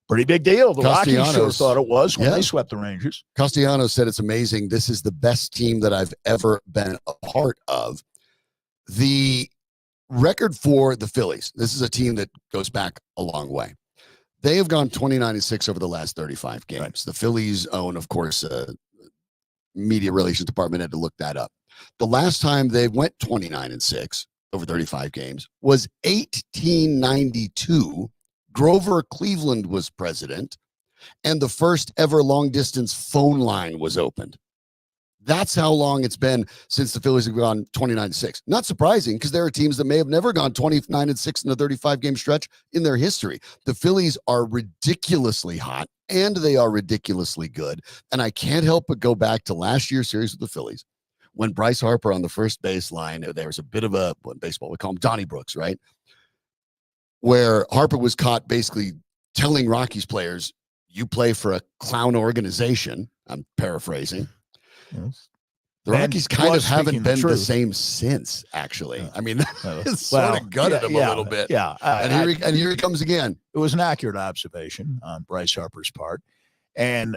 Pretty big deal. The Rockies sure thought it was when they swept the Rangers. Castellanos said it's amazing. This is the best team that I've ever been a part of. The record for the Phillies, this is a team that goes back a long way. They have gone 29-6 over the last 35 games. Right. The Phillies own, of course, media relations department had to look that up. The last time they went 29-6 over 35 games was 1892. Grover Cleveland was president, and the first ever long-distance phone line was opened. That's how long it's been since the Phillies have gone 29-6. Not surprising, because there are teams that may have never gone 29-6 in a 35-game stretch in their history. The Phillies are ridiculously hot, and they are ridiculously good. And I can't help but go back to last year's series with the Phillies, when Bryce Harper on the first baseline, there was a bit of a, what in baseball we call him Donniebrooks, right? Where Harper was caught basically telling Rockies players, you play for a clown organization. I'm paraphrasing. Yes. The Rockies kind of haven't been the same since, actually. I mean, it's sort of gutted him a little bit. Yeah. And here he comes again. It was an accurate observation on Bryce Harper's part. And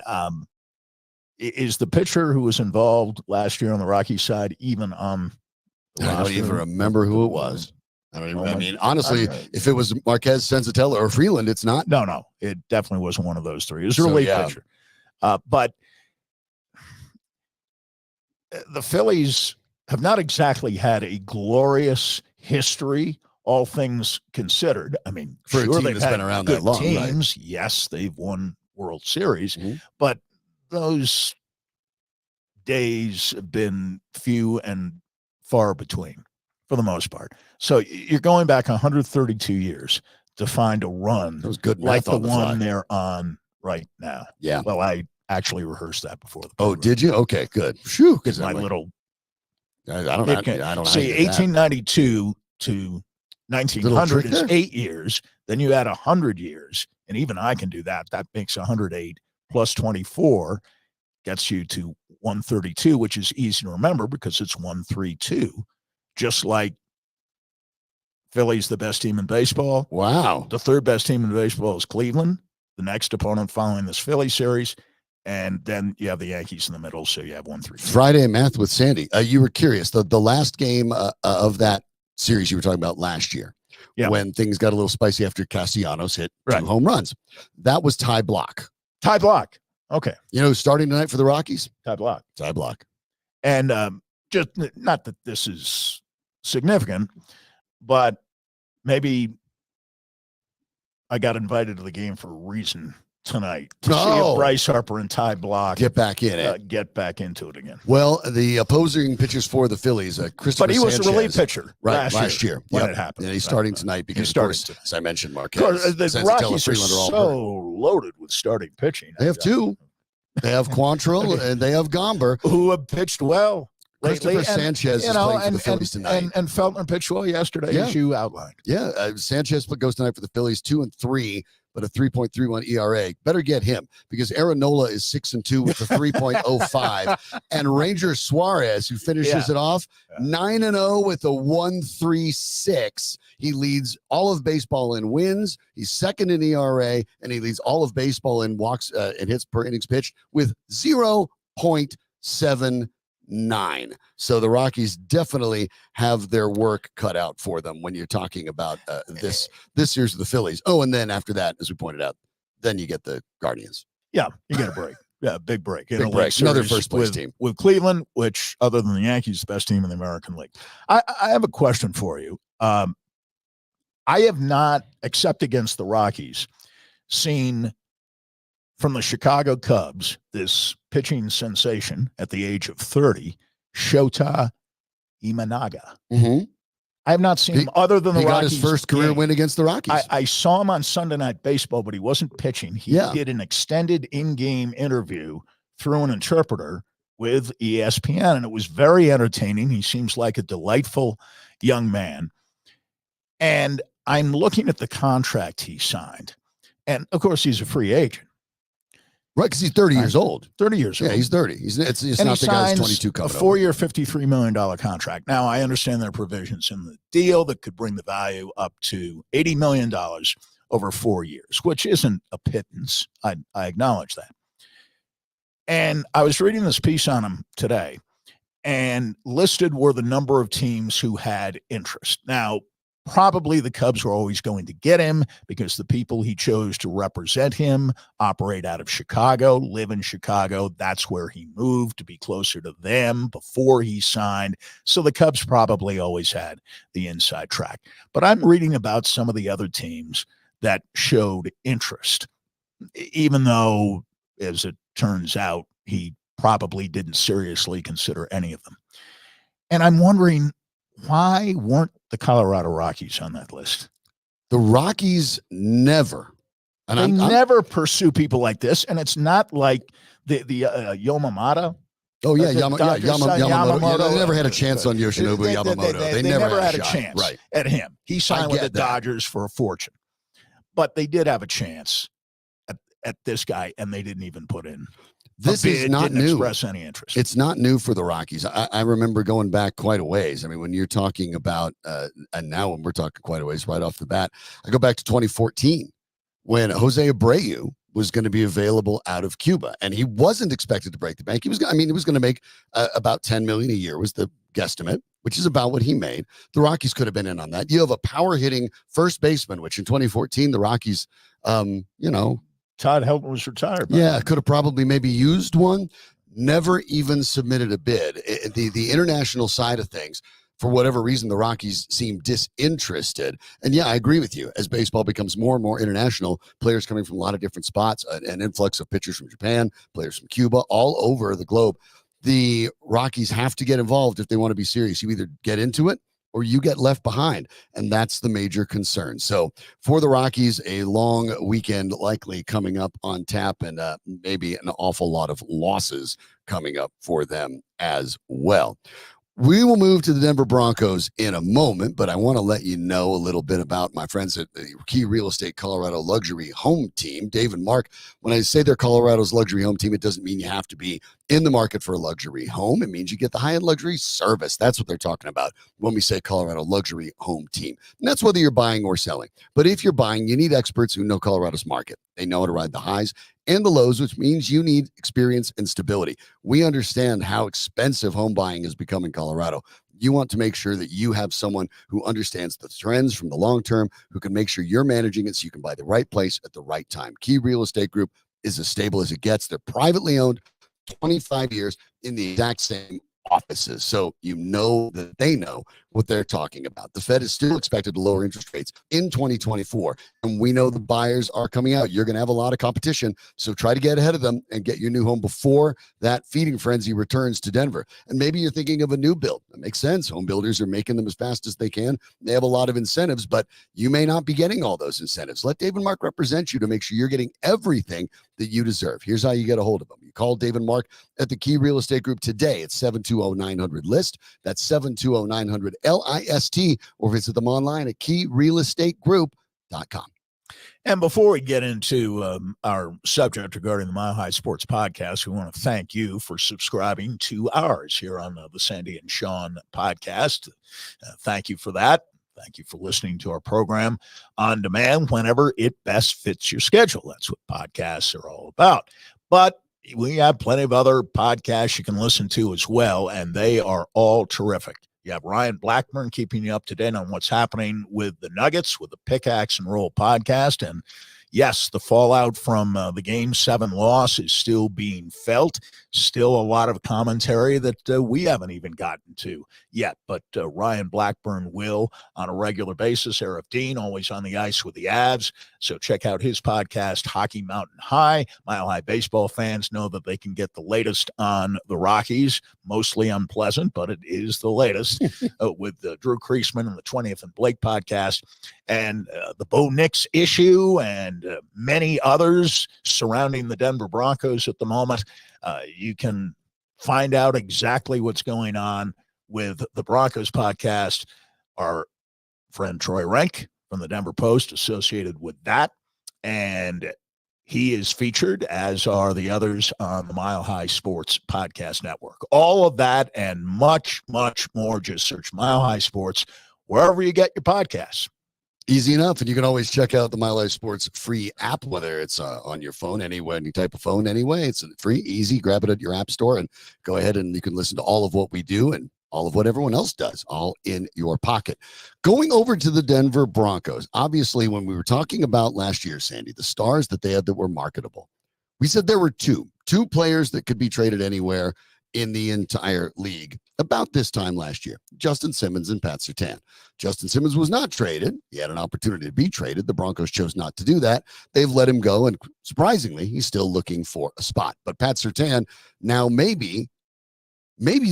is the pitcher who was involved last year on the Rockies side even on the roster? I don't even remember who it was. I mean, honestly, if it was Marquez, Senzatella, or Freeland, it's not. No. It definitely wasn't one of those 3. It was a relief pitcher. But the Phillies have not exactly had a glorious history, all things considered. I mean, for a team that's been around that long, teams, right? Yes, they've won World Series, but those days have been few and far between for the most part. So you're going back 132 years to find a run that was good like the one they're on right now. Yeah. Well, I actually rehearsed that before the program. Oh, did you? Okay, good. Phew, because my little I don't know. See, 1892 to 1900 is 8 years. Then you add 100 years, and even I can do that. That makes 108 plus 24 gets you to 132, which is easy to remember because it's 132. Just like Philly's the best team in baseball. Wow. The 3rd best team in baseball is Cleveland, the next opponent following this Philly series. And then you have the Yankees in the middle, so you have 1-3. Friday math with Sandy. You were curious. The last game of that series you were talking about last year, when things got a little spicy after Castellanos hit 2 home runs. That was Ty Block. Ty Block. Okay. You know, starting tonight for the Rockies? Ty Block. Ty Block. And just not that this is significant, but maybe I got invited to the game for a reason tonight to see if Bryce Harper and Ty Block get back in it. Get back into it again. Well, the opposing pitchers for the Phillies, Christopher But he was Sanchez, a relief pitcher last year when it happened. And he's starting tonight because, of course, as I mentioned, Marquez, the Rockies are so loaded with starting pitching. They have 2. They have Quantrill and they have Gomber, who have pitched well Christopher Sanchez is playing for the Phillies tonight. And Feltner pitched well yesterday, as you outlined. Yeah, Sanchez goes tonight for the Phillies, 2-3, but a 3.31 ERA. Better get him because Aaronola is 6-2 with a 3.05, and Ranger Suarez, who finishes it off, 9-0 with a 1.36. He leads all of baseball in wins. He's second in ERA, and he leads all of baseball in walks and hits per innings pitched with 0.79. So the Rockies definitely have their work cut out for them when you're talking about this year's the Phillies. Oh, and then after that, as we pointed out, then you get the Guardians. Yeah, you get a break. Yeah, big break. Big break. Another first place team with Cleveland, which other than the Yankees, the best team in the American League. I have a question for you. I have not, except against the Rockies, seen from the Chicago Cubs this pitching sensation at the age of 30, Shota Imanaga. Mm-hmm. I have not seen him other than the Rockies. He got his first career win against the Rockies. I saw him on Sunday Night Baseball, but he wasn't pitching. He did an extended in-game interview through an interpreter with ESPN, and it was very entertaining. He seems like a delightful young man. And I'm looking at the contract he signed. And, of course, he's a free agent. Right, because he's 30 years old. 30 years old. Yeah, he's 30. It's not the guy's 22 coming a 4-year, $53 million contract. Now, I understand there are provisions in the deal that could bring the value up to $80 million over 4 years, which isn't a pittance. I acknowledge that. And I was reading this piece on him today, and listed were the number of teams who had interest. Now, probably the Cubs were always going to get him because the people he chose to represent him operate out of Chicago, live in Chicago. That's where he moved to be closer to them before he signed. So the Cubs probably always had the inside track. But I'm reading about some of the other teams that showed interest, even though, as it turns out, he probably didn't seriously consider any of them. And I'm wondering, why weren't the Colorado Rockies on that list? The Rockies never. And they never pursue people like this. And it's not like the Yamamata. Oh, yeah, Yamamoto. They never had a chance on Yoshinobu Yamamoto. They never had a chance at him. He signed with the Dodgers for a fortune. But they did have a chance at this guy, and they didn't even put in. This is not new. Express any interest. It's not new for the Rockies. I remember going back quite a ways. I mean, when you're talking about, and now when we're talking quite a ways right off the bat, I go back to 2014 when Jose Abreu was going to be available out of Cuba, and he wasn't expected to break the bank. He was going to make about $10 million a year was the guesstimate, which is about what he made. The Rockies could have been in on that. You have a power hitting first baseman, which in 2014 the Rockies, Todd Helton was retired. Yeah, could have probably maybe used one. Never even submitted a bid. The international side of things, for whatever reason, the Rockies seem disinterested. And yeah, I agree with you. As baseball becomes more and more international, players coming from a lot of different spots, an influx of pitchers from Japan, players from Cuba, all over the globe. The Rockies have to get involved if they want to be serious. You either get into it or you get left behind. And that's the major concern. So for the Rockies, a long weekend likely coming up on tap, and maybe an awful lot of losses coming up for them as well. We will move to the Denver Broncos in a moment, but I want to let you know a little bit about my friends at the Key Real Estate Colorado Luxury Home Team, Dave and Mark. When I say they're Colorado's luxury home team, it doesn't mean you have to be in the market for a luxury home. It means you get the high-end luxury service. That's what they're talking about when we say Colorado Luxury Home Team. And that's whether you're buying or selling. But if you're buying, you need experts who know Colorado's market. They know how to ride the highs and the lows, which means you need experience and stability. We understand how expensive home buying has become in Colorado. You want to make sure that you have someone who understands the trends from the long term, who can make sure you're managing it so you can buy the right place at the right time. Key Real Estate Group is as stable as it gets. They're privately owned, 25 years in the exact same offices. So you know that they know what they're talking about. The Fed is still expected to lower interest rates in 2024. And we know the buyers are coming out. You're going to have a lot of competition. So try to get ahead of them and get your new home before that feeding frenzy returns to Denver. And maybe you're thinking of a new build. That makes sense. Home builders are making them as fast as they can. They have a lot of incentives, but you may not be getting all those incentives. Let Dave and Mark represent you to make sure you're getting everything that you deserve. Here's how you get a hold of them. You call Dave and Mark at the Key Real Estate Group today. It's 720-900-LIST. That's 720-900-LIST, or visit them online at keyrealestategroup.com. And before we get into our subject regarding the Mile High Sports Podcast, we want to thank you for subscribing to ours here on the Sandy and Shawn podcast. Thank you for that. Thank you for listening to our program on demand whenever it best fits your schedule. That's what podcasts are all about. But we have plenty of other podcasts you can listen to as well, and they are all terrific. You have Ryan Blackburn keeping you up to date on what's happening with the Nuggets, with the Pickaxe and Roll podcast. And yes, the fallout from the Game 7 loss is still being felt. Still a lot of commentary that we haven't even gotten to yet. But Ryan Blackburn will on a regular basis. Arif Dean always on the ice with the Avs. So check out his podcast, Hockey Mountain High. Mile High baseball fans know that they can get the latest on the Rockies. Mostly unpleasant, but it is the latest with Drew Kreisman and the 20th and Blake podcast. And the Bo Nix issue and many others surrounding the Denver Broncos at the moment. You can find out exactly what's going on with the Broncos podcast. Our friend Troy Renck from the Denver Post associated with that. And he is featured, as are the others on the Mile High Sports Podcast Network. All of that and much, much more. Just search Mile High Sports wherever you get your podcasts. Easy enough. And you can always check out the Mile High Sports free app, whether it's on your phone, anyway, any type of phone anyway. It's free, easy. Grab it at your app store and go ahead and you can listen to all of what we do and all of what everyone else does, all in your pocket. Going over to the Denver Broncos, obviously, when we were talking about last year, Sandy, the stars that they had that were marketable, we said there were two players that could be traded anywhere in the entire league about this time last year, Justin Simmons and Pat Surtain. Justin Simmons was not traded. He had an opportunity to be traded. The Broncos chose not to do that. They've let him go, and surprisingly, he's still looking for a spot. But Pat Surtain now maybe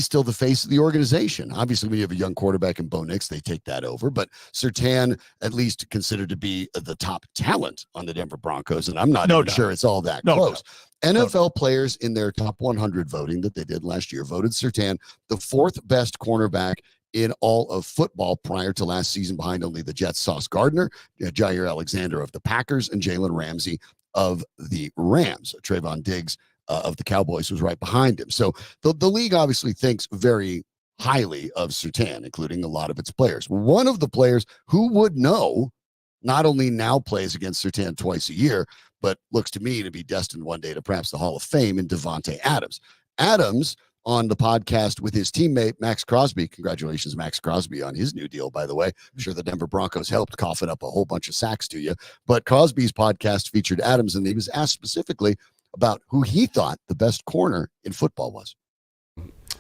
still the face of the organization. Obviously, when you have a young quarterback in Bo Nix, they take that over. But Surtain, at least considered to be the top talent on the Denver Broncos, and I'm not sure it's all that close. NFL players in their top 100 voting that they did last year voted Surtain the fourth best cornerback in all of football prior to last season, behind only the Jets' Sauce Gardner, Jair Alexander of the Packers, and Jalen Ramsey of the Rams. Trayvon Diggs of the Cowboys was right behind him. So the league obviously thinks very highly of Surtain, including a lot of its players. One of the players who would know not only now plays against Surtain twice a year, but looks to me to be destined one day to perhaps the Hall of Fame in Devontae Adams. Adams on the podcast with his teammate, Max Crosby. Congratulations, Max Crosby, on his new deal, by the way. I'm sure the Denver Broncos helped coughing up a whole bunch of sacks to you. But Crosby's podcast featured Adams, and he was asked specifically about who he thought the best corner in football was.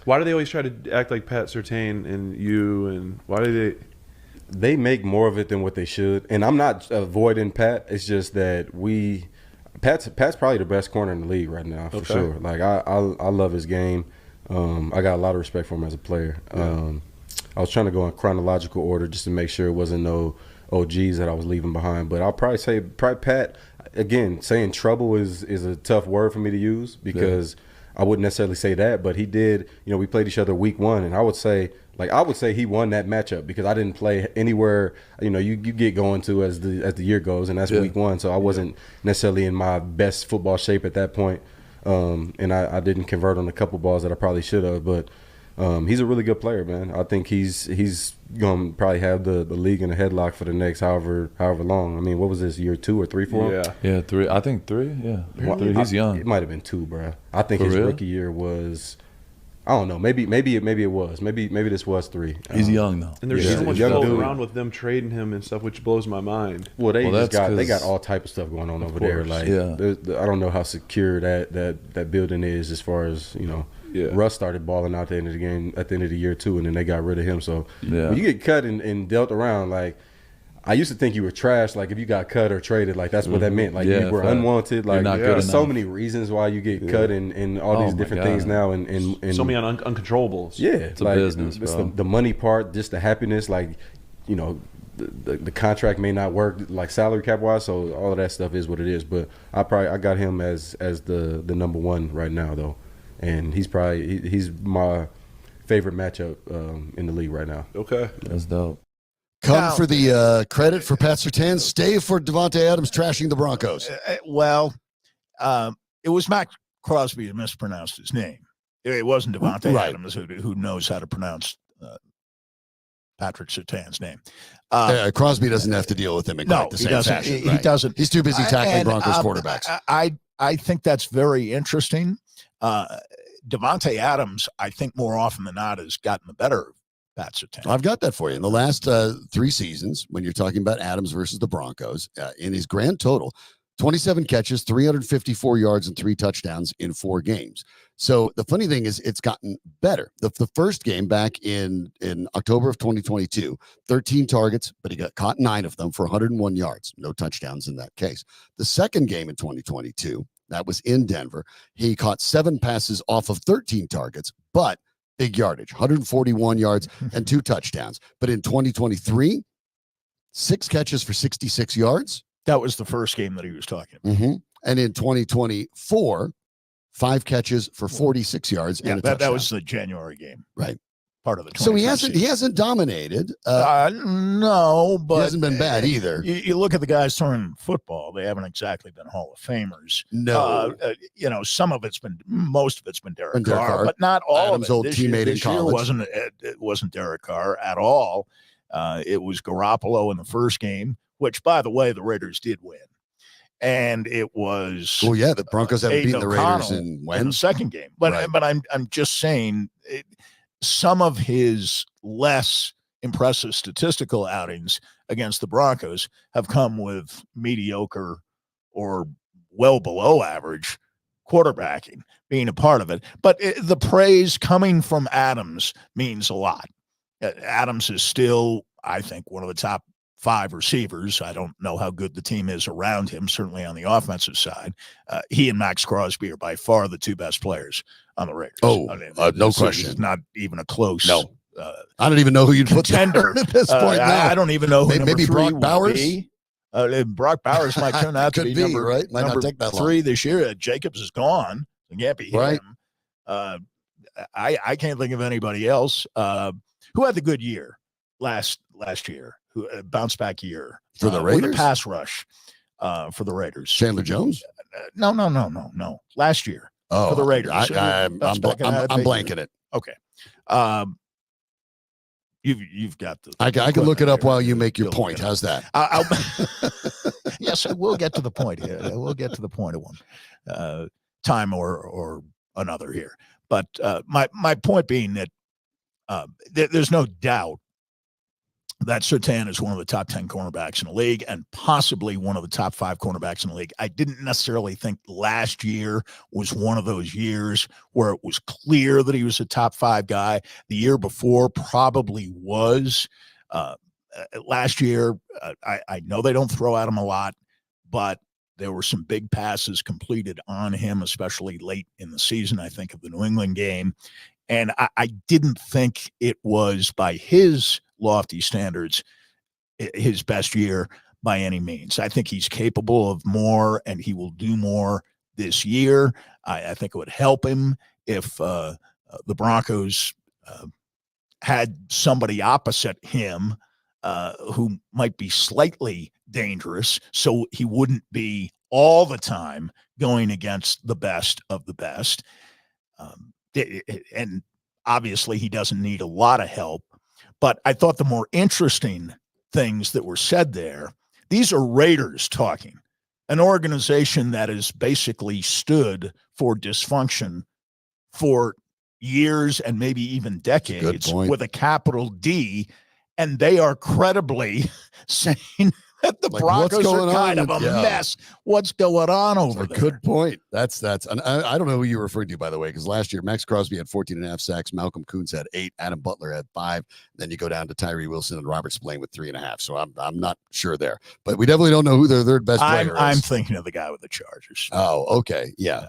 Why do they always try to act like Pat Surtain and you, and why do they make more of it than what they should? And I'm not avoiding Pat. It's just that Pat's probably the best corner in the league right now, for sure. Like I love his game. I got a lot of respect for him as a player. Yeah. I was trying to go in chronological order just to make sure it wasn't no OGs that I was leaving behind. But I'll probably say Pat. Again, saying trouble is a tough word for me to use because I wouldn't necessarily say that, but he did. We played each other week 1, and I would say he won that matchup because I didn't play anywhere. You get going to as the year goes, and that's week 1. So I wasn't necessarily in my best football shape at that point, and I didn't convert on a couple balls that I probably should have. But he's a really good player, man. I think he's gonna probably have the league in a headlock for the next however long. I mean, what was this, year 2 or 3 for him? Yeah, 3. I think 3. Yeah, 3. He's young. It might have been 2, bro. I think his rookie year was. I don't know. Maybe it was. Maybe this was 3. He's young though. And there's so much floating around with them trading him and stuff, which blows my mind. Well, they got all type of stuff going on over there. Like, I don't know how secure that building is as far as Russ started balling out at the end of the game, at the end of the year too, and then they got rid of him. So when you get cut and dealt around, like I used to think you were trash. Like if you got cut or traded, like that's what that meant. Like you were unwanted. Like there's so many reasons why you get cut and all these different things now. And so many uncontrollables. Yeah, it's like, a business, it's the money part, just the happiness. Like the contract may not work like salary cap wise, so all of that stuff is what it is. But I got him as the number one right now though, and he's my favorite matchup in the league right now. Okay, That's dope. Come for the credit for Pat Surtain. Stay for Davante Adams trashing the Broncos. It was Max Crosby who mispronounced his name. It wasn't Davante Right. Adams who knows how to pronounce Patrick Surtain's name. Crosby doesn't have to deal with him in quite the he same doesn't. fashion. He right. doesn't. He's too busy tackling And, Broncos quarterbacks. I think that's very interesting. Davante Adams, I think more often than not, has gotten the better of Pat Surtain. I've got that for you. In the last 3 seasons, when you're talking about Adams versus the Broncos, in his grand total, 27 catches, 354 yards, and 3 touchdowns in 4 games. So the funny thing is it's gotten better. The first game back in October of 2022, 13 targets, but he got caught 9 of them for 101 yards. No touchdowns in that case. The second game in 2022, that was in Denver, he caught 7 passes off of 13 targets, but big yardage, 141 yards and 2 touchdowns. But in 2023, 6 catches for 66 yards. That was the first game that he was talking about. Mm-hmm. And in 2024, 5 catches for 46 yards and a touchdown. That was the January game. Right. Part of the So he hasn't dominated. No, but he hasn't been bad either. You look at the guys throwing football; they haven't exactly been Hall of Famers. No, most of it's been Derek Carr, Carr, but not all Adams' of it. old teammate in college. It wasn't Derek Carr at all. It was Garoppolo in the first game, which, by the way, the Raiders did win. And it was the Broncos haven't beaten the Raiders in the second game. But I'm just saying some of his less impressive statistical outings against the Broncos have come with mediocre or well below average quarterbacking being a part of it. But the praise coming from Adams means a lot. Adams is still, I think, one of the top 5 receivers. I don't know how good the team is around him, certainly on the offensive side. He and Max Crosby are by far the 2 best players on the Raiders. No question. It's not even a close. No. I don't even know who you'd put contender at this point. I don't even know who maybe number 3 Brock Bowers. Be. Brock Bowers might turn out to be number, right? Might number not take that 3 long. this year. Jacobs is gone. It can't be Right. him. I can't think of anybody else who had the good year last year, who bounce back year For the Raiders? with a pass rush for the Raiders. Chandler Jones? No. Last year for the Raiders. I'm blanking it. Okay. You've got the. I can look it up while you make your point. How's that? Yes, we'll get to the point here. We'll get to the point of one time or another here. But my point being that there's no doubt that Surtain is one of the top 10 cornerbacks in the league and possibly one of the top 5 cornerbacks in the league. I didn't necessarily think last year was one of those years where it was clear that he was a top 5 guy. The year before probably was. Last year, I know they don't throw at him a lot, but there were some big passes completed on him, especially late in the season. I think of the New England game. And I didn't think it was, by his lofty standards, his best year by any means. I think he's capable of more, and he will do more this year. I think it would help him if the Broncos had somebody opposite him who might be slightly dangerous, so he wouldn't be all the time going against the best of the best. And obviously he doesn't need a lot of help, but I thought the more interesting things that were said there, these are Raiders talking, an organization that has basically stood for dysfunction for years and maybe even decades with a capital D, and they are credibly saying that the Broncos are kind of a mess. What's going on over there? Good point. That's and I don't know who you're referring to, by the way, because last year Max Crosby had 14.5 sacks, Malcolm Kuntz had 8, Adam Butler had 5. Then you go down to Tyree Wilson and Robert Spillane with 3.5. So I'm not sure there, but we definitely don't know who their third best player is. I'm thinking of the guy with the Chargers. Oh, okay, yeah,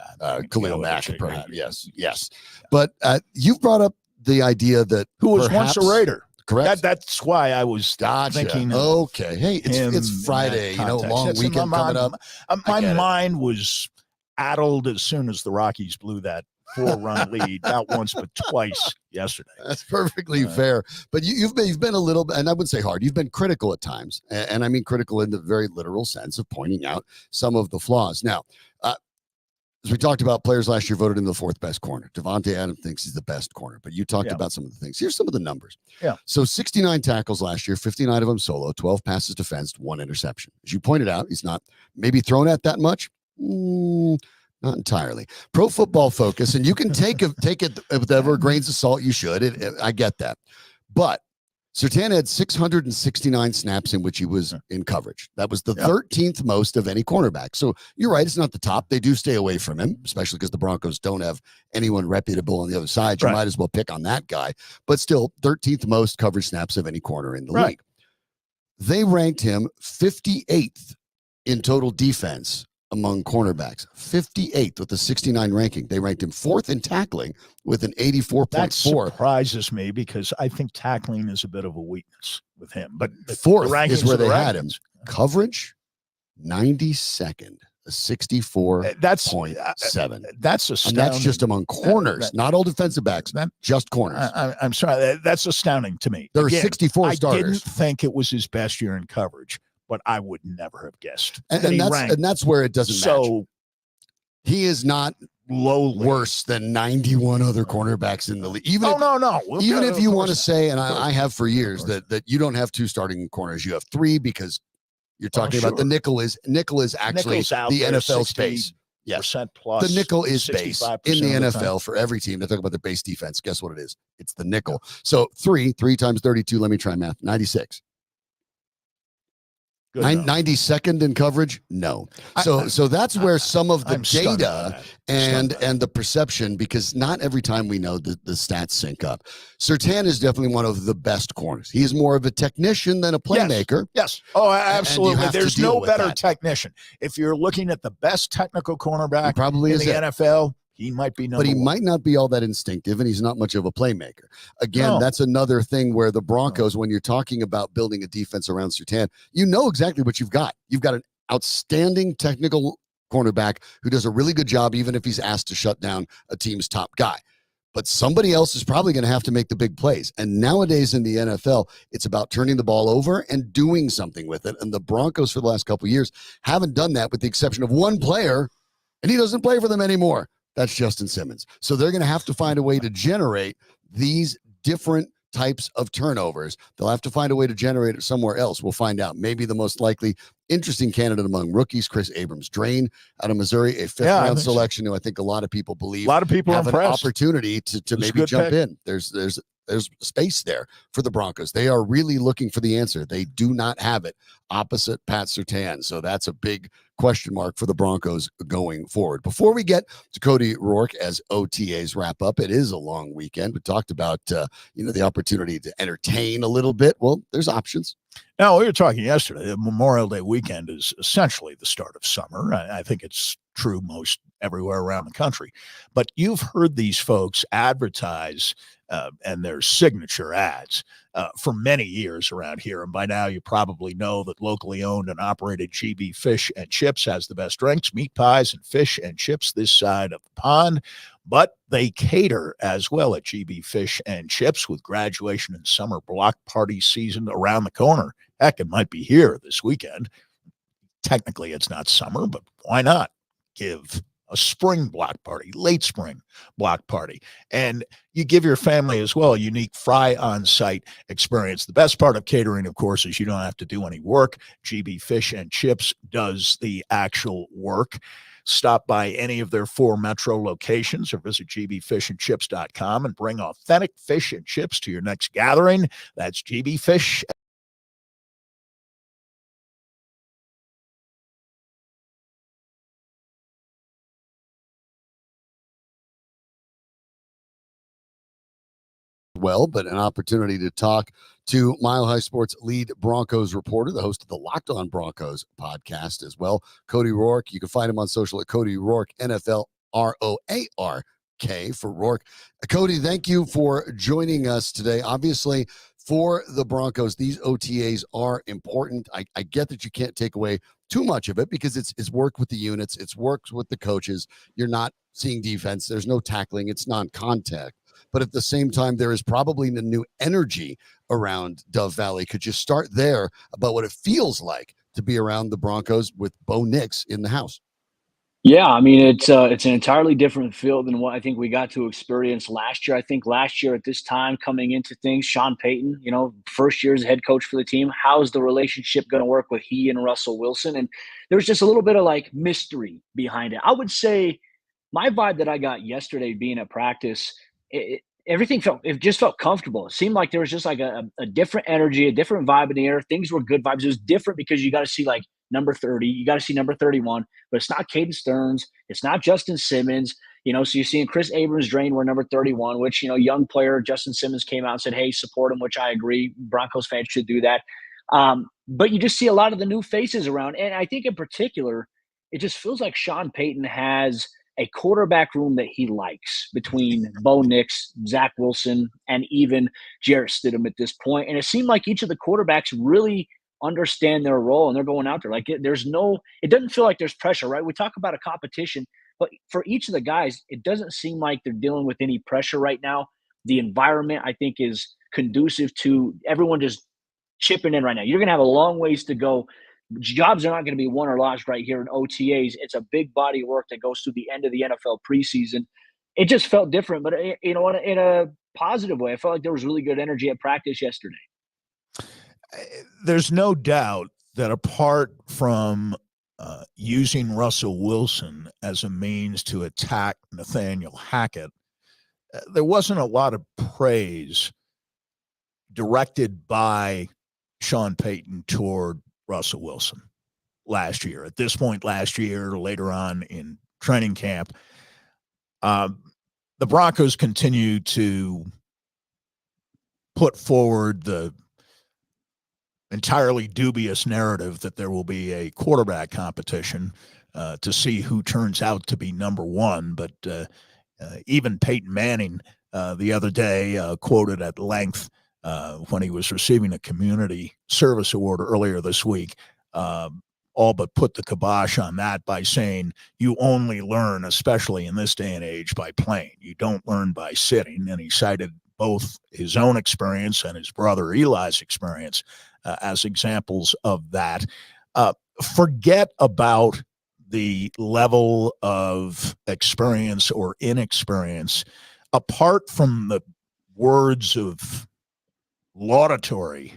Khalil Mack, perhaps. Yes. But you've brought up the idea that who was once a Raider. Correct. That's why I was thinking. Okay. Hey, it's Friday. Long weekend coming up. My mind was addled as soon as the Rockies blew that 4-run lead, not once but twice yesterday. That's perfectly fair. But you've been a little bit, and I wouldn't say hard. You've been critical at times, and I mean critical in the very literal sense of pointing out some of the flaws. Now, as we talked about, players last year voted in the 4th best corner. Devontae Adams thinks he's the best corner, but you talked about some of the things. Here's some of the numbers. Yeah. So 69 tackles last year, 59 of them solo, 12 passes defensed, 1 interception. As you pointed out, he's not maybe thrown at that much. Not entirely. Pro Football Focus, and you can take it with whatever grains of salt you should. I get that. But Surtain had 669 snaps in which he was in coverage. That was the 13th most of any cornerback. So you're right. It's not the top. They do stay away from him, especially because the Broncos don't have anyone reputable on the other side. You might as well pick on that guy. But still, 13th most coverage snaps of any corner in the league. They ranked him 58th in total defense among cornerbacks, 58th with a 69 ranking. They ranked him 4th in tackling with an 84.4. That surprises me because I think tackling is a bit of a weakness with him. But 4th is where they had him. Coverage, 92nd, a 64.7. That's astounding. And that's just among corners, not all defensive backs, just corners. I'm sorry. That's astounding to me. There are 64 starters. I didn't think it was his best year in coverage, but I would never have guessed. And that's where it doesn't match. He is not worse than 91 other cornerbacks in the league. Even if you want to say, and I have for years, that you don't have 2 starting corners, you have 3 because you're talking about the nickel is actually the NFL space. Yes, plus the nickel is base in the NFL for every team. They talk about the base defense. Guess what it is? It's the nickel. So 3 times 32. Let me try math. 96. 92nd in coverage? No. So that's where some of the data and the perception, because not every time we know the stats sync up. Surtain is definitely one of the best corners. He is more of a technician than a playmaker. Yes. Oh, absolutely. There's no better technician. If you're looking at the best technical cornerback in the NFL, he might be but he might not be all that instinctive, and he's not much of a playmaker. Again, that's another thing where the Broncos, when you're talking about building a defense around Surtain, you know exactly what you've got. You've got an outstanding technical cornerback who does a really good job, even if he's asked to shut down a team's top guy. But somebody else is probably going to have to make the big plays. And nowadays in the NFL, it's about turning the ball over and doing something with it. And the Broncos for the last couple of years haven't done that, with the exception of one player, and he doesn't play for them anymore. That's Justin Simmons. So they're going to have to find a way to generate these different types of turnovers. They'll have to find a way to generate it somewhere else. We'll find out. Maybe the most likely interesting candidate among rookies, Chris Abrams-Drain out of Missouri, a 5th-round selection who I think a lot of people believe have an opportunity to maybe jump in. There's space there for the Broncos. They are really looking for the answer. They do not have it opposite Pat Surtain. So that's a big question mark for the Broncos going forward. Before we get to Cody Roark as OTAs wrap up, it is a long weekend. We talked about, the opportunity to entertain a little bit. Well, there's options. Now, we were talking yesterday, the Memorial Day weekend is essentially the start of summer. I think it's true most everywhere around the country. But you've heard these folks advertise and their signature ads for many years around here. And by now, you probably know that locally owned and operated GB Fish and Chips has the best drinks, meat pies, and fish and chips this side of the pond. But they cater as well at GB Fish and Chips, with graduation and summer block party season around the corner. Heck, it might be here this weekend. Technically, it's not summer, but why not give a spring block party, late spring block party? And you give your family as well a unique fry on-site experience. The best part of catering, of course, is you don't have to do any work. GB Fish and Chips does the actual work. Stop by any of their 4 metro locations or visit gbfishandchips.com and bring authentic fish and chips to your next gathering. That's GB Fish. Well, but an opportunity to talk to Mile High Sports lead Broncos reporter, the host of the Locked On Broncos podcast as well, Cody Roark. You can find him on social at Cody Roark, NFL ROARK for Roark. Cody, thank you for joining us today. Obviously, for the Broncos. These OTAs are important. I get that you can't take away too much of it because it's work with the units, it's work with the coaches. You're not seeing defense. There's no tackling. It's non-contact. But at the same time, there is probably a new energy around Dove Valley. Could you start there about what it feels like to be around the Broncos with Bo Nix in the house? Yeah, I mean it's an entirely different field than what I think we got to experience last year. I think last year at this time coming into things, Sean Payton, first year as head coach for the team, how's the relationship going to work with he and Russell Wilson? And there was just a little bit of like mystery behind it. I would say my vibe that I got yesterday being at practice, it just felt comfortable. It seemed like there was just like a different energy, a different vibe in the air. Things were good vibes. It was different because you got to see like number 30, you got to see number 31, but it's not Caden Stearns, it's not Justin Simmons. So you're seeing Chris Abrams drain wear number 31, which, young player Justin Simmons came out and said, hey, support him, which I agree. Broncos fans should do that. But you just see a lot of the new faces around. And I think in particular, it just feels like Sean Payton has a quarterback room that he likes between Bo Nix, Zach Wilson, and even Jarrett Stidham at this point. And it seemed like each of the quarterbacks really understand their role and they're going out there. Like it doesn't feel like there's pressure, right? We talk about a competition, but for each of the guys, it doesn't seem like they're dealing with any pressure right now. The environment, I think, is conducive to everyone just chipping in right now. You're going to have a long ways to go. Jobs are not going to be won or lost right here in OTAs. It's a big body of work that goes through the end of the NFL preseason. It just felt different, but in a positive way. I felt like there was really good energy at practice yesterday. There's no doubt that apart from using Russell Wilson as a means to attack Nathaniel Hackett, there wasn't a lot of praise directed by Sean Payton toward Russell Wilson last year. At this point last year, later on in training camp, the Broncos continue to put forward the entirely dubious narrative that there will be a quarterback competition to see who turns out to be number one. But even Peyton Manning the other day quoted at length when he was receiving a community service award earlier this week, all but put the kibosh on that by saying you only learn, especially in this day and age, by playing. You don't learn by sitting. And he cited both his own experience and his brother Eli's experience as examples of that. Forget about the level of experience or inexperience. Apart from the words of laudatory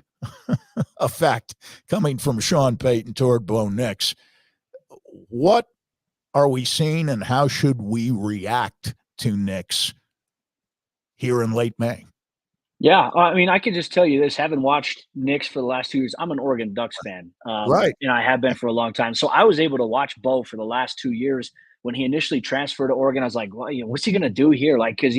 effect coming from Sean Payton toward Bo Nix, what are we seeing and how should we react to Nix here in late May? Yeah, I mean, I can just tell you this, having watched Knicks for the last 2 years, I'm an Oregon Ducks fan. Right. And I have been for a long time. So I was able to watch Bo for the last 2 years. When he initially transferred to Oregon, I was like, well, what's he going to do here? Like, because,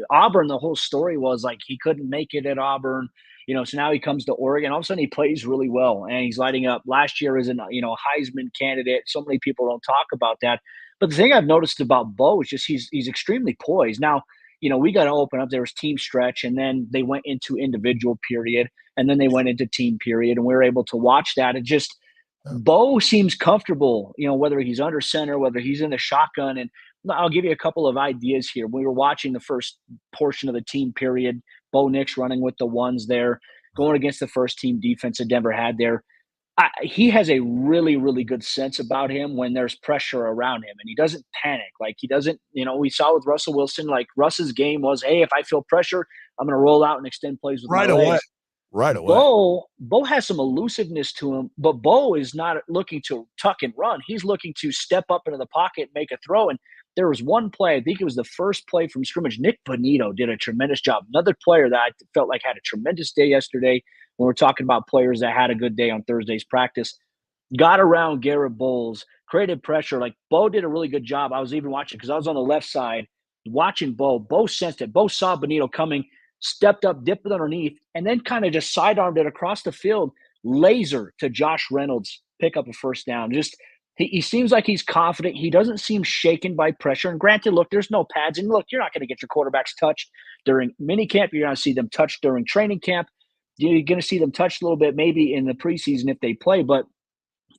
Auburn, the whole story was like he couldn't make it at Auburn. So now he comes to Oregon. All of a sudden, he plays really well, and he's lighting up. Last year as a Heisman candidate. So many people don't talk about that. But the thing I've noticed about Bo is just he's extremely poised. Now, we got to open up. There was team stretch, and then they went into individual period, and then they went into team period, and we were able to watch that. It just Bo seems comfortable, whether he's under center, whether he's in the shotgun. And I'll give you a couple of ideas here. We were watching the first portion of the team period. Bo Nix running with the ones there, going against the first team defense that Denver had there. He has a really, really good sense about him when there's pressure around him, and he doesn't panic. Like he doesn't, we saw with Russell Wilson, like Russ's game was, hey, if I feel pressure, I'm going to roll out and extend plays with my legs. Right away. Bo has some elusiveness to him, but Bo is not looking to tuck and run. He's looking to step up into the pocket and make a throw. And there was one play, I think it was the first play from scrimmage. Nick Bonito did a tremendous job. Another player that I felt like had a tremendous day yesterday. When we're talking about players that had a good day on Thursday's practice, got around Garrett Bowles, created pressure. Like Bo did a really good job. I was even watching because I was on the left side watching Bo. Bo sensed it. Bo saw Bonito coming, stepped up, dipped it underneath, and then kind of just sidearmed it across the field, laser to Josh Reynolds, pick up a first down. Just he seems like he's confident. He doesn't seem shaken by pressure. And granted, look, there's no pads. And look, you're not going to get your quarterbacks touched during minicamp. You're going to see them touched during training camp. You're going to see them touch a little bit maybe in the preseason if they play, but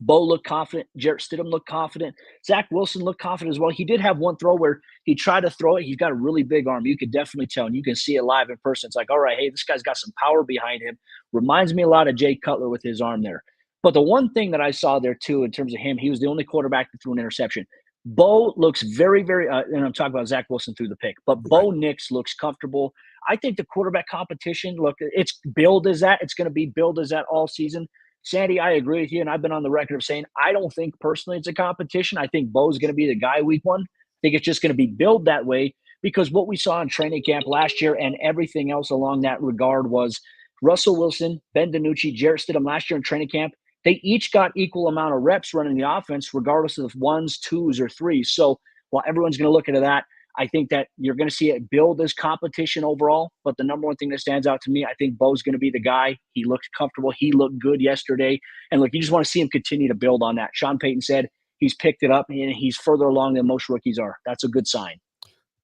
Bo looked confident. Jarrett Stidham looked confident. Zach Wilson looked confident as well. He did have one throw where he tried to throw it. He's got a really big arm. You could definitely tell, and you can see it live in person. It's like, all right, hey, this guy's got some power behind him. Reminds me a lot of Jay Cutler with his arm there. But the one thing that I saw there, too, in terms of him, he was the only quarterback that threw an interception. Bo looks very, very and I'm talking about Zach Wilson threw the pick, but Bo Nix looks comfortable. I think the quarterback competition, look, it's billed as that. It's going to be billed as that all season. Sandy, I agree with you, and I've been on the record of saying I don't think personally it's a competition. I think Bo's going to be the guy week one. I think it's just going to be billed that way because what we saw in training camp last year and everything else along that regard was Russell Wilson, Ben DiNucci, Jarrett Stidham last year in training camp. They each got equal amount of reps running the offense regardless of ones, twos, or threes. So while everyone's going to look into that, I think that you're going to see it build as competition overall. But the number one thing that stands out to me, I think Bo's going to be the guy. He looked comfortable. He looked good yesterday. And look, you just want to see him continue to build on that. Sean Payton said he's picked it up and he's further along than most rookies are. That's a good sign.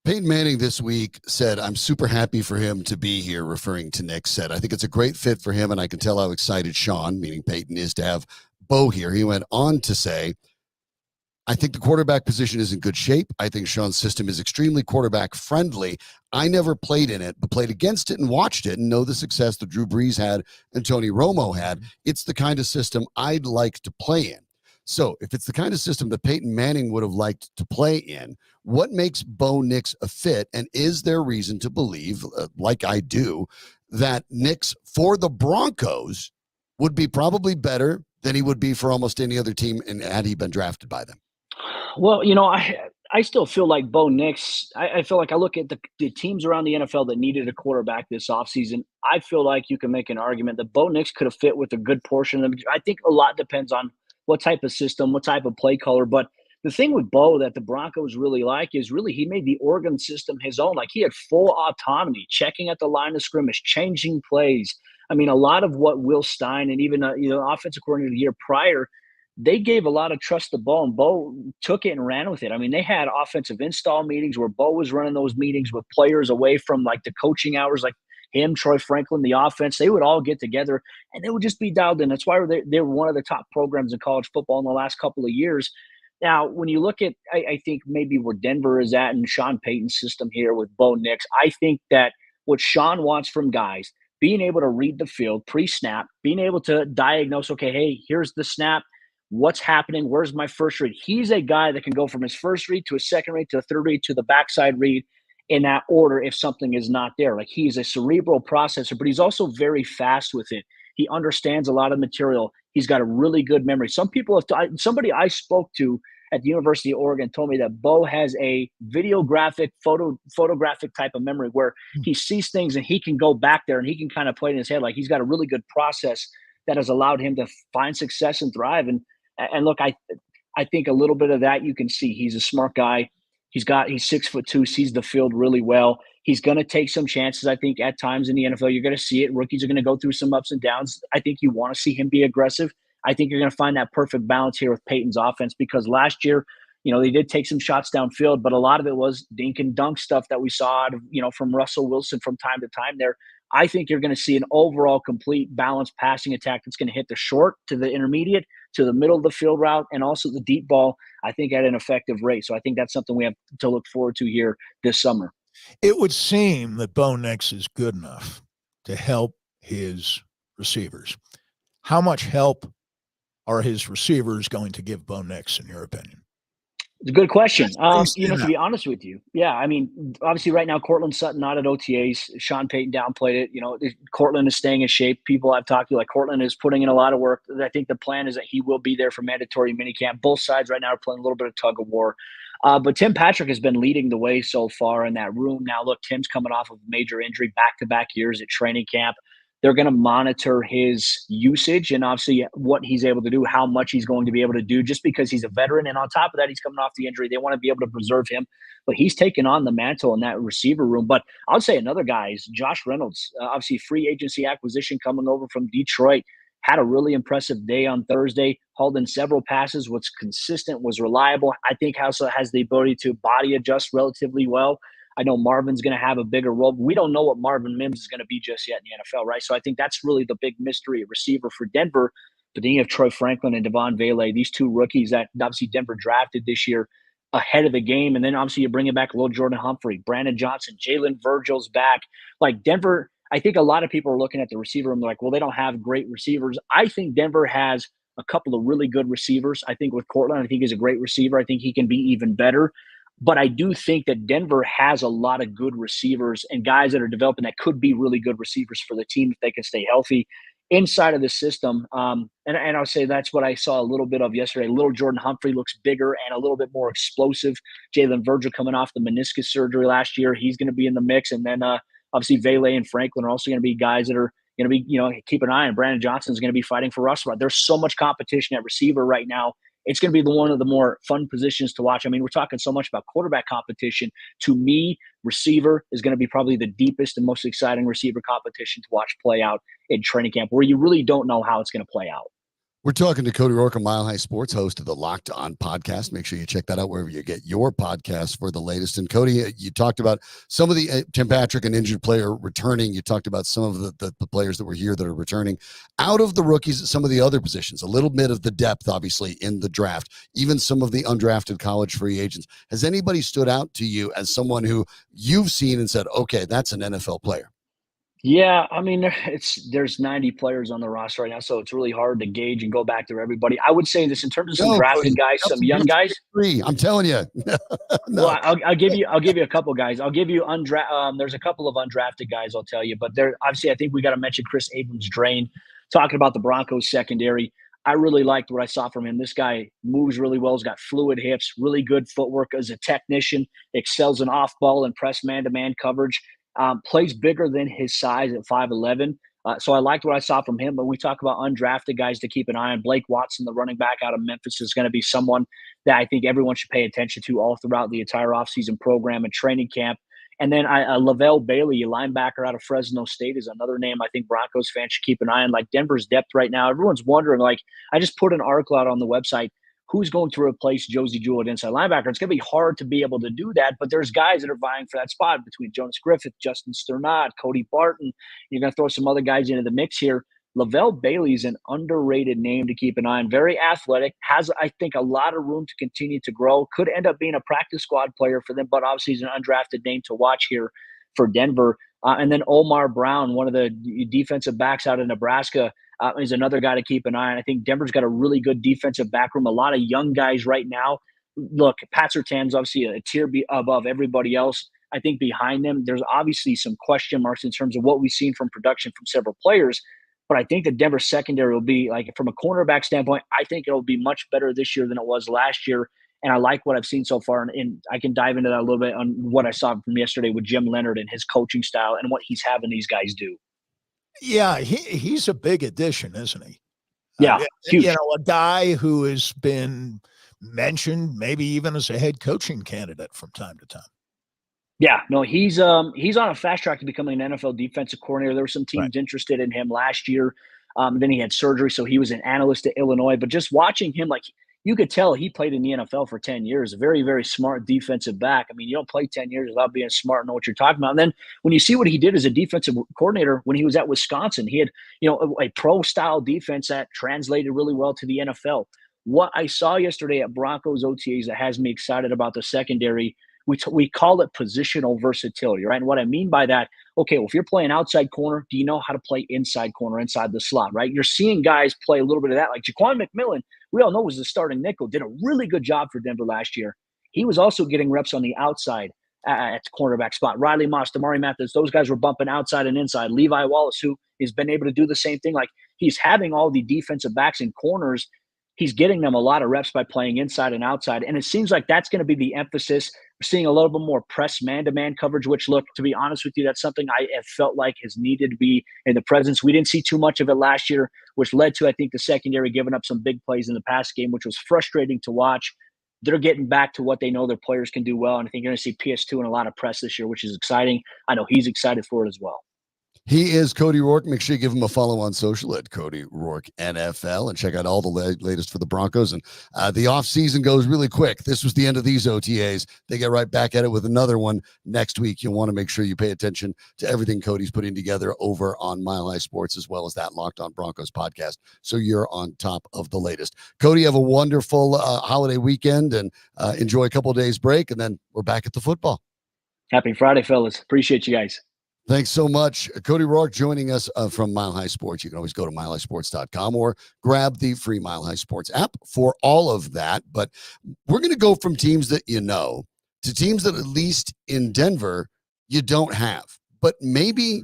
Peyton Manning this week said, I'm super happy for him to be here, referring to Nick, said, I think it's a great fit for him, and I can tell how excited Sean, meaning Peyton, is to have Bo here. He went on to say, I think the quarterback position is in good shape. I think Sean's system is extremely quarterback friendly. I never played in it, but played against it and watched it and know the success that Drew Brees had and Tony Romo had. It's the kind of system I'd like to play in. So if it's the kind of system that Peyton Manning would have liked to play in, what makes Bo Nix a fit? And is there reason to believe, like I do, that Nix for the Broncos would be probably better than he would be for almost any other team had he been drafted by them? Well, I still feel like Bo Nix, I feel like I look at the teams around the NFL that needed a quarterback this offseason. I feel like you can make an argument that Bo Nix could have fit with a good portion of them. I think a lot depends on what type of system, what type of play color. But the thing with Bo that the Broncos really like is really he made the Oregon system his own. Like he had full autonomy, checking at the line of scrimmage, changing plays. I mean, a lot of what Will Stein and even offensive coordinator the year prior, they gave a lot of trust to Bo, and Bo took it and ran with it. I mean, they had offensive install meetings where Bo was running those meetings with players away from like the coaching hours, like him, Troy Franklin, the offense. They would all get together and they would just be dialed in. That's why they were one of the top programs in college football in the last couple of years. Now, when you look at, I think maybe where Denver is at and Sean Payton's system here with Bo Nix, I think that what Sean wants from guys, being able to read the field pre-snap, being able to diagnose, okay, hey, here's the snap. What's happening? Where's my first read? He's a guy that can go from his first read to a second read to a third read to the backside read in that order if something is not there. Like he's a cerebral processor, but he's also very fast with it. He understands a lot of material. He's got a really good memory. Somebody I spoke to at the University of Oregon told me that Bo has a photographic type of memory where he sees things and he can go back there and he can kind of play it in his head. Like he's got a really good process that has allowed him to find success and thrive. And look, I think a little bit of that you can see. He's a smart guy. He's 6'2", sees the field really well. He's going to take some chances, I think, at times in the NFL. You're going to see it. Rookies are going to go through some ups and downs. I think you want to see him be aggressive. I think you're going to find that perfect balance here with Peyton's offense because last year, they did take some shots downfield, but a lot of it was dink and dunk stuff that we saw out of, from Russell Wilson from time to time there. I think you're going to see an overall complete balanced passing attack that's going to hit the short to the intermediate to the middle of the field route and also the deep ball, I think, at an effective rate. So I think that's something we have to look forward to here this summer. It would seem that Bo Nix is good enough to help his receivers. How much help are his receivers going to give Bo Nix, in your opinion? It's a good question. To be honest with you, yeah. I mean, obviously right now, Cortland Sutton not at OTAs. Sean Payton downplayed it. Cortland is staying in shape. People I've talked to, like Cortland, is putting in a lot of work. I think the plan is that he will be there for mandatory minicamp. Both sides right now are playing a little bit of tug of war. But Tim Patrick has been leading the way so far in that room. Now, look, Tim's coming off of a major injury, back-to-back years at training camp. They're going to monitor his usage and obviously what he's able to do, how much he's going to be able to do just because he's a veteran. And on top of that, he's coming off the injury. They want to be able to preserve him. But he's taken on the mantle in that receiver room. But I would say another guy is Josh Reynolds, obviously free agency acquisition coming over from Detroit. Had a really impressive day on Thursday, hauled in several passes, was consistent, was reliable. I think also has the ability to body adjust relatively well. I know Marvin's going to have a bigger role. We don't know what Marvin Mims is going to be just yet in the NFL, right? So I think that's really the big mystery at receiver for Denver. But then you have Troy Franklin and Devon Vele, these two rookies that obviously Denver drafted this year ahead of the game. And then obviously you're bringing back Lil Jordan Humphrey, Brandon Johnson, Jalen Virgil's back. Like Denver, I think a lot of people are looking at the receiver and they're like, well, they don't have great receivers. I think Denver has a couple of really good receivers. I think with Cortland, I think he's a great receiver. I think he can be even better. But I do think that Denver has a lot of good receivers and guys that are developing that could be really good receivers for the team if they can stay healthy inside of the system. And I'll say that's what I saw a little bit of yesterday. Little Jordan Humphrey looks bigger and a little bit more explosive. Jalen Virgil coming off the meniscus surgery last year. He's going to be in the mix. And then obviously Vele and Franklin are also going to be guys that are going to be, keep an eye on. Brandon Johnson is going to be fighting for Russ. There's so much competition at receiver right now. It's going to be one of the more fun positions to watch. I mean, we're talking so much about quarterback competition. To me, receiver is going to be probably the deepest and most exciting receiver competition to watch play out in training camp, where you really don't know how it's going to play out. We're talking to Cody Roark, a Mile High Sports, host of the Locked On podcast. Make sure you check that out wherever you get your podcasts for the latest. And Cody, you talked about some of the Tim Patrick, an injured player, returning. You talked about some of the players that were here that are returning. Out of the rookies, some of the other positions, a little bit of the depth, obviously, in the draft, even some of the undrafted college free agents. Has anybody stood out to you as someone who you've seen and said, okay, that's an NFL player? Yeah, I mean, there's 90 players on the roster right now, so it's really hard to gauge and go back through everybody. I would say this in terms of some drafted guys, some young guys. I'm telling you. No. Well, I'll give you a couple guys. I'll give you there's a couple of undrafted guys I'll tell you, but there obviously I think we got to mention Chris Abrams-Drain, talking about the Broncos secondary. I really liked what I saw from him. This guy moves really well. He's got fluid hips, really good footwork as a technician, excels in off-ball and press man-to-man coverage. Plays bigger than his size at 5'11". So I liked what I saw from him. But we talk about undrafted guys to keep an eye on. Blake Watson, the running back out of Memphis, is going to be someone that I think everyone should pay attention to all throughout the entire offseason program and training camp. And then Lavelle Bailey, a linebacker out of Fresno State, is another name I think Broncos fans should keep an eye on. Like Denver's depth right now, everyone's wondering, like I just put an article out on the website, who's going to replace Josie Jewell at inside linebacker? It's going to be hard to be able to do that, but there's guys that are vying for that spot between Jonas Griffith, Justin Sternad, Cody Barton. You're going to throw some other guys into the mix here. Lavelle Bailey is an underrated name to keep an eye on. Very athletic, has, I think, a lot of room to continue to grow. Could end up being a practice squad player for them, but obviously he's an undrafted name to watch here for Denver. And then Omar Brown, one of the defensive backs out of Nebraska, is another guy to keep an eye on. I think Denver's got a really good defensive back room, a lot of young guys right now. Look, Pat Surtain's obviously a tier above everybody else. I think behind them, there's obviously some question marks in terms of what we've seen from production from several players. But I think the Denver secondary will be, like, from a cornerback standpoint, I think it'll be much better this year than it was last year. And I like what I've seen so far. And I can dive into that a little bit on what I saw from yesterday with Jim Leonard and his coaching style and what he's having these guys do. Yeah, he's a big addition, isn't he? Yeah, huge. A guy who has been mentioned maybe even as a head coaching candidate from time to time. Yeah, no, he's on a fast track to becoming an NFL defensive coordinator. There were some teams interested in him last year. Then he had surgery, so he was an analyst at Illinois. But just watching him, like, you could tell he played in the NFL for 10 years, a very, very smart defensive back. I mean, you don't play 10 years without being smart and know what you're talking about. And then when you see what he did as a defensive coordinator when he was at Wisconsin, he had, a pro-style defense that translated really well to the NFL. What I saw yesterday at Broncos OTAs that has me excited about the secondary, we call it positional versatility, right? And what I mean by that, okay, well, if you're playing outside corner, do you know how to play inside corner, inside the slot, right? You're seeing guys play a little bit of that. Like Jaquan McMillan, we all know was the starting nickel, did a really good job for Denver last year. He was also getting reps on the outside at the cornerback spot. Riley Moss, Damari Mathis, those guys were bumping outside and inside. Levi Wallace, who has been able to do the same thing. Like, he's having all the defensive backs and corners. He's getting them a lot of reps by playing inside and outside. And it seems like that's going to be the emphasis. We're seeing a little bit more press man-to-man coverage, which, look, to be honest with you, that's something I have felt like has needed to be in the presence. We didn't see too much of it last year, which led to, I think, the secondary giving up some big plays in the pass game, which was frustrating to watch. They're getting back to what they know their players can do well. And I think you're going to see PS2 in a lot of press this year, which is exciting. I know he's excited for it as well. He is Cody Roark. Make sure you give him a follow on social at Cody Roark NFL and check out all the latest for the Broncos. And the offseason goes really quick. This was the end of these OTAs. They get right back at it with another one next week. You'll want to make sure you pay attention to everything Cody's putting together over on Mile High Sports, as well as that Locked On Broncos podcast, so you're on top of the latest. Cody, have a wonderful holiday weekend and enjoy a couple of days break, and then we're back at the football. Happy Friday, fellas. Appreciate you guys. Thanks so much. Cody Roark joining us from Mile High Sports. You can always go to milehighsports.com or grab the free Mile High Sports app for all of that. But we're going to go from teams that you know to teams that, at least in Denver, you don't have. But maybe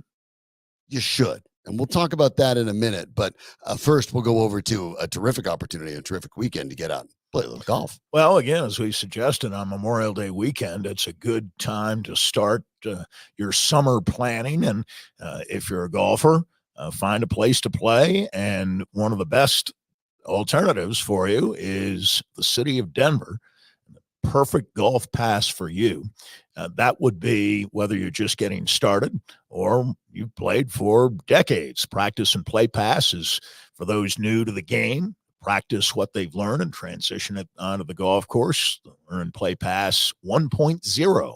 you should. And we'll talk about that in a minute. But first, we'll go over to a terrific opportunity, a terrific weekend to get out and play a little golf. Well, again, as we suggested on Memorial Day weekend, it's a good time to start your summer planning. And if you're a golfer, find a place to play. And one of the best alternatives for you is the city of Denver. Perfect golf pass for you. That would be whether you're just getting started or you've played for decades. Practice and play pass is for those new to the game. Practice what they've learned and transition it onto the golf course. The Learn and Play Pass 1.0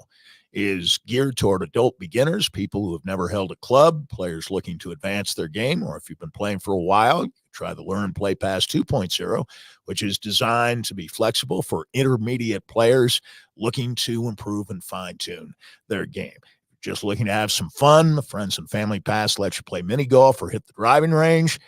is geared toward adult beginners, people who have never held a club, players looking to advance their game, or if you've been playing for a while, try the Learn and Play Pass 2.0, which is designed to be flexible for intermediate players looking to improve and fine-tune their game. Just looking to have some fun, the Friends and Family Pass lets you play mini golf or hit the driving range.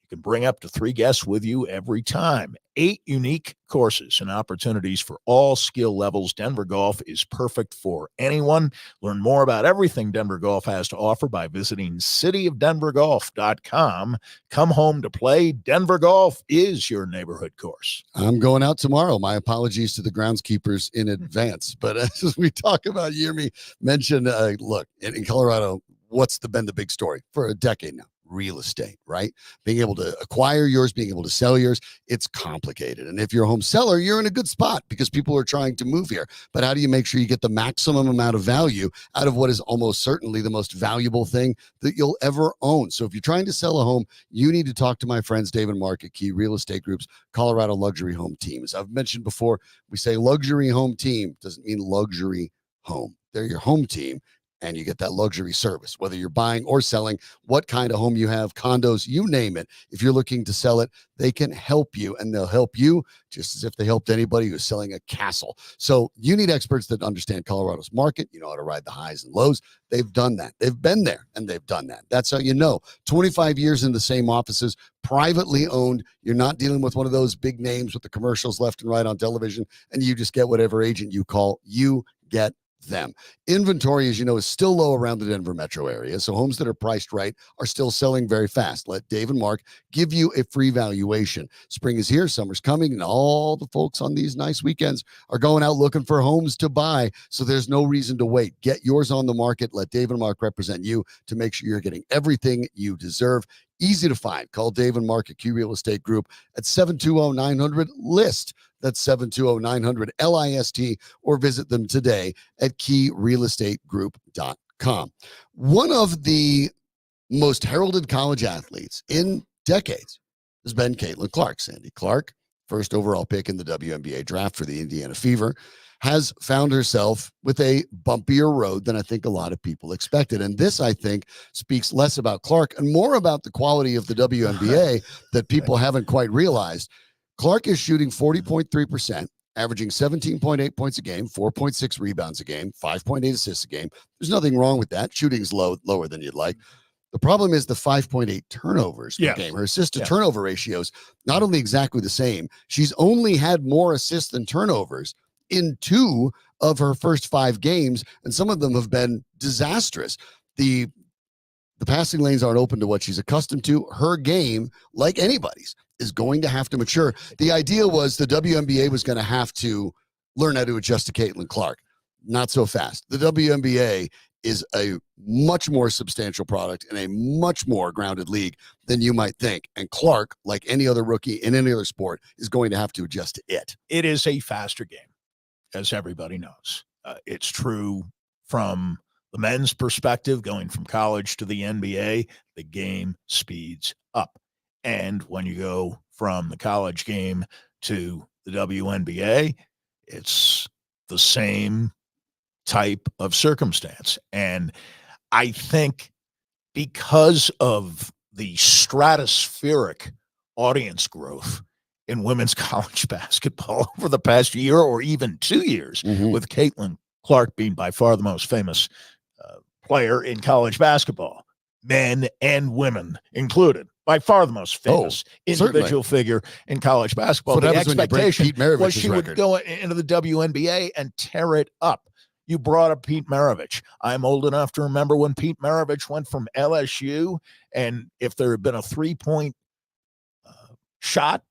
You can bring up to 3 guests with you every time. 8 unique courses and opportunities for all skill levels. Denver Golf is perfect for anyone. Learn more about everything Denver Golf has to offer by visiting cityofdenvergolf.com. Come home to play. Denver Golf is your neighborhood course. I'm going out tomorrow. My apologies to the groundskeepers in advance. But as we talk about, you hear me mention, look, in Colorado, what's been the big story for a decade now? Real estate, right? Being able to acquire yours, being able to sell yours, it's complicated. And if you're a home seller, you're in a good spot because people are trying to move here. But how do you make sure you get the maximum amount of value out of what is almost certainly the most valuable thing that you'll ever own? So if you're trying to sell a home, you need to talk to my friends Dave and Mark at Key Real Estate Group's Colorado Luxury Home Team. As I've mentioned before, we say luxury home team doesn't mean luxury home. They're your home team. And you get that luxury service, whether you're buying or selling, what kind of home you have, condos, you name it. If you're looking to sell it, they can help you, and they'll help you just as if they helped anybody who's selling a castle. So you need experts that understand Colorado's market. You know how to ride the highs and lows. They've done that. They've been there, and they've done that. That's how you know. 25 years in the same offices, privately owned. You're not dealing with one of those big names with the commercials left and right on television, and you just get whatever agent you call. You get them. Inventory, as you know, is still low around the Denver metro area, so homes that are priced right are still selling very fast. Let Dave and Mark give you a free valuation. Spring is here, summer's coming, and all the folks on these nice weekends are going out looking for homes to buy, so there's no reason to wait. Get yours on the market. Let Dave and Mark represent you to make sure you're getting everything you deserve. Easy to find. Call Dave and Mark at Key Real Estate Group at 720-900-LIST. That's 720-900-LIST, or visit them today at keyrealestategroup.com. One of the most heralded college athletes in decades has been Caitlin Clark. Sandy Clark, first overall pick in the WNBA draft for the Indiana Fever, has found herself with a bumpier road than I think a lot of people expected. And this, I think, speaks less about Clark and more about the quality of the WNBA that people haven't quite realized. Clark is shooting 40.3%, averaging 17.8 points a game, 4.6 rebounds a game, 5.8 assists a game. There's nothing wrong with that. Shooting's lower than you'd like. The problem is the 5.8 turnovers per game. Her assist to turnover ratio is not only exactly the same, she's only had more assists than turnovers in 2 of her first 5 games, and some of them have been disastrous. The passing lanes aren't open to what she's accustomed to. Her game, like anybody's, is going to have to mature. The idea was the WNBA was going to have to learn how to adjust to Caitlin Clark. Not so fast. The WNBA is a much more substantial product in a much more grounded league than you might think. And Clark, like any other rookie in any other sport, is going to have to adjust to it. It is a faster game, as everybody knows. It's true from the men's perspective, going from college to the NBA, the game speeds up. And when you go from the college game to the WNBA, it's the same type of circumstance. And I think because of the stratospheric audience growth in women's college basketball over the past year or even 2 years, with Caitlin Clark being by far the most famous player in college basketball, men and women included, by far the most famous individual figure in college basketball. The expectation was she would go into the WNBA and tear it up. You brought up Pete Maravich. I'm old enough to remember when Pete Maravich went from LSU, and if there had been a three-point shot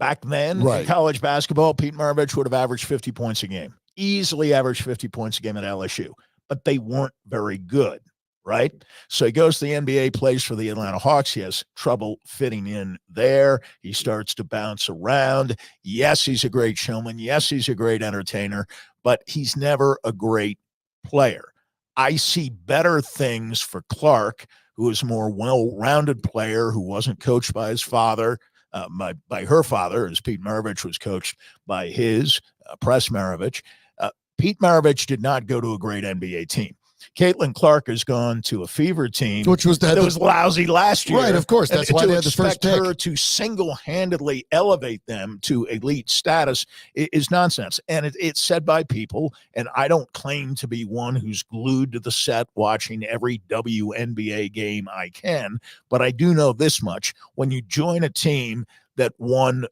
back then in college basketball, Pete Maravich would have averaged 50 points a game. Easily averaged 50 points a game at LSU. But they weren't very good, right? So he goes to the NBA, plays for the Atlanta Hawks. He has trouble fitting in there. He starts to bounce around. Yes, he's a great showman. Yes, he's a great entertainer, but he's never a great player. I see better things for Clark, who is a more well-rounded player, who wasn't coached by his father, by her father, as Pete Maravich was coached by his, Press Maravich. Pete Maravich did not go to a great NBA team. Caitlin Clark has gone to a Fever team, which was that was lousy last year. Right, of course. That's why they had the first pick. Her to single-handedly elevate them to elite status is nonsense. And it's said by people, and I don't claim to be one who's glued to the set watching every WNBA game I can, but I do know this much. When you join a team that won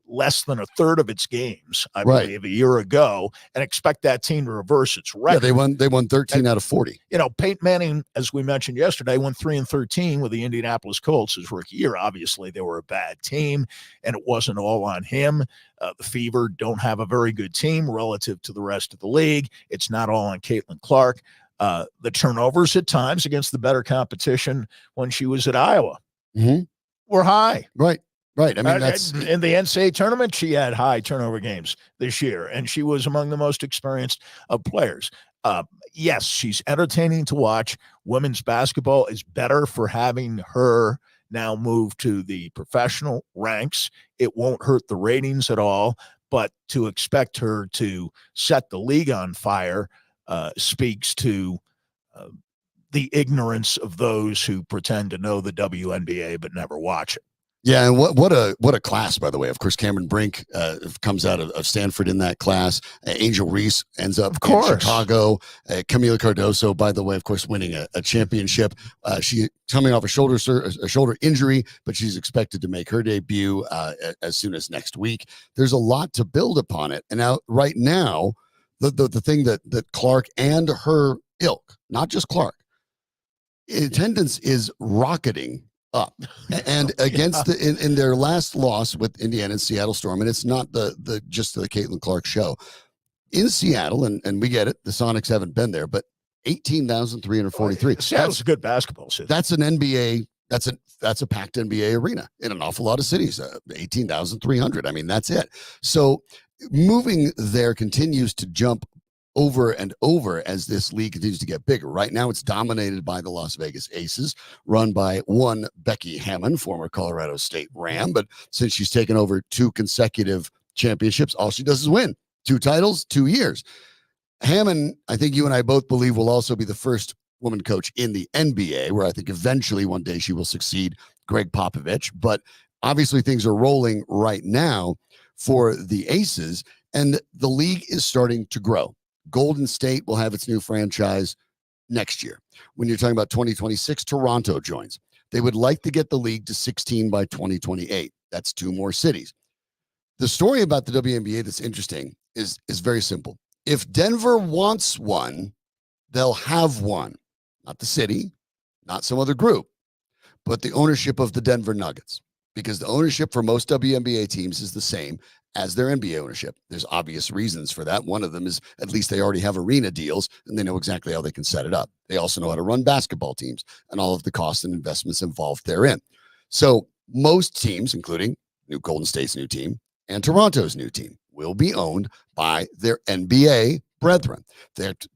less than a third of its games, I believe, a year ago, and expect that team to reverse its record. Yeah, they won 13 out of 40. You know, Peyton Manning, as we mentioned yesterday, won 3-13 with the Indianapolis Colts his rookie year. Obviously, they were a bad team, and it wasn't all on him. The Fever don't have a very good team relative to the rest of the league. It's not all on Caitlin Clark. The turnovers at times against the better competition when she was at Iowa were high. Right. I mean, that's in the NCAA tournament, she had high turnover games this year, and she was among the most experienced of players. Yes, she's entertaining to watch. Women's basketball is better for having her now move to the professional ranks. It won't hurt the ratings at all, but to expect her to set the league on fire speaks to the ignorance of those who pretend to know the WNBA but never watch it. Yeah, and what a class, by the way. Of course, Cameron Brink comes out of Stanford in that class. Angel Reese ends up in Chicago. Camila Cardoso, by the way, of course, winning a championship. She coming off a shoulder injury, but she's expected to make her debut as soon as next week. There's a lot to build upon it. And now, right now, the thing that Clark and her ilk, not just Clark, attendance is rocketing up. And against in their last loss with Indiana and Seattle Storm, and it's not just the Caitlin Clark show in Seattle, and we get it, the Sonics haven't been there, but 18,343. Seattle's a good basketball city. That's an NBA. That's a packed NBA arena in an awful lot of cities. 18,300. I mean, that's it. So moving there continues to jump over and over as this league continues to get bigger. Right now, it's dominated by the Las Vegas Aces, run by one Becky Hammond, former Colorado State Ram. But since she's taken over 2 consecutive championships, all she does is win. 2 titles, 2 years. Hammond, I think you and I both believe, will also be the first woman coach in the NBA, where I think eventually one day she will succeed Greg Popovich. But obviously things are rolling right now for the Aces, and the league is starting to grow. Golden State will have its new franchise next year. When you're talking about 2026, Toronto joins. They would like to get the league to 16 by 2028. That's 2 more cities. The story about the WNBA that's interesting is very simple. If Denver wants one, they'll have one. Not the city, not some other group, but the ownership of the Denver Nuggets. Because the ownership for most WNBA teams is the same as their NBA ownership. There's obvious reasons for that. One of them is at least they already have arena deals and they know exactly how they can set it up. They also know how to run basketball teams and all of the costs and investments involved therein. So most teams, including New Golden State's new team and Toronto's new team, will be owned by their NBA brethren.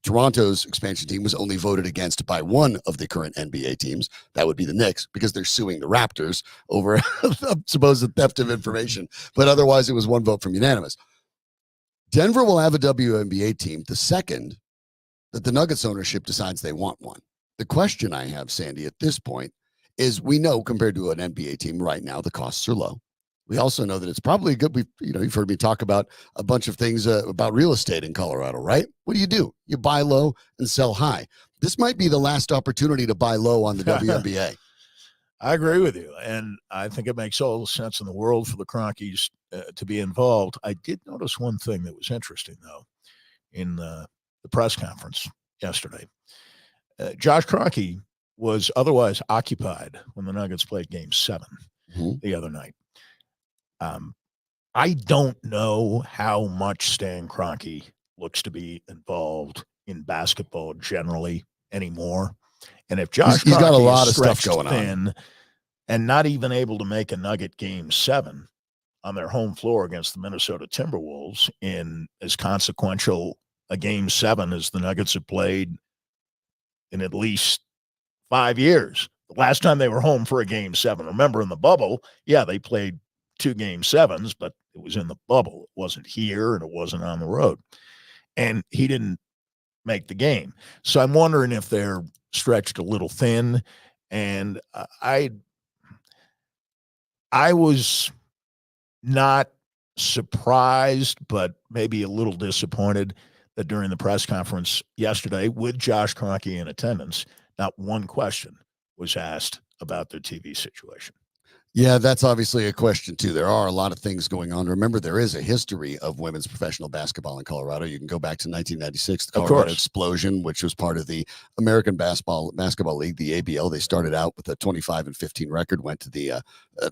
Toronto's expansion team was only voted against by one of the current NBA teams. That would be the Knicks, because they're suing the Raptors over supposed theft of information. But otherwise, it was one vote from unanimous. Denver will have a WNBA team the second that the Nuggets ownership decides they want one. The question I have, Sandy, at this point is, we know compared to an NBA team right now, the costs are low. We also know that it's probably good. You've heard me talk about a bunch of things about real estate in Colorado, right? What do? You buy low and sell high. This might be the last opportunity to buy low on the WNBA. I agree with you, and I think it makes all the sense in the world for the Rockies to be involved. I did notice one thing that was interesting, though, in the press conference yesterday. Josh Kroenke was otherwise occupied when the Nuggets played Game 7 the other night. I don't know how much Stan Kroenke looks to be involved in basketball generally anymore. And if Josh he's got a lot of stuff going on and not even able to make a Nugget Game 7 on their home floor against the Minnesota Timberwolves in as consequential a Game 7 as the Nuggets have played in at least 5 years. The last time they were home for a Game 7, remember in the bubble, they played 2 Game 7s, but it was in the bubble. It wasn't here, and it wasn't on the road. And he didn't make the game. So I'm wondering if they're stretched a little thin. And I was not surprised, but maybe a little disappointed that during the press conference yesterday, with Josh Kroenke in attendance, not one question was asked about their TV situation. Yeah, that's obviously a question, too. There are a lot of things going on. Remember, there is a history of women's professional basketball in Colorado. You can go back to 1996, the Colorado Explosion, which was part of the American Basketball League, the ABL. They started out with a 25-15 record, went to the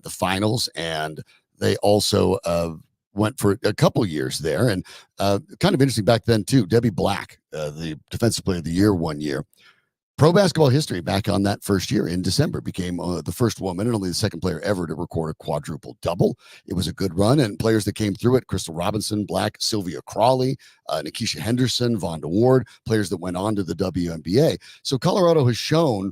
finals, and they also went for a couple years there. And kind of interesting back then, too, Debbie Black, the Defensive Player of the Year one year. Pro basketball history back on that first year in December became the first woman and only the second player ever to record a quadruple double. It was a good run, and players that came through it: Crystal Robinson, Black, Sylvia Crawley, Nikisha Henderson, Vonda Ward, players that went on to the WNBA. So Colorado has shown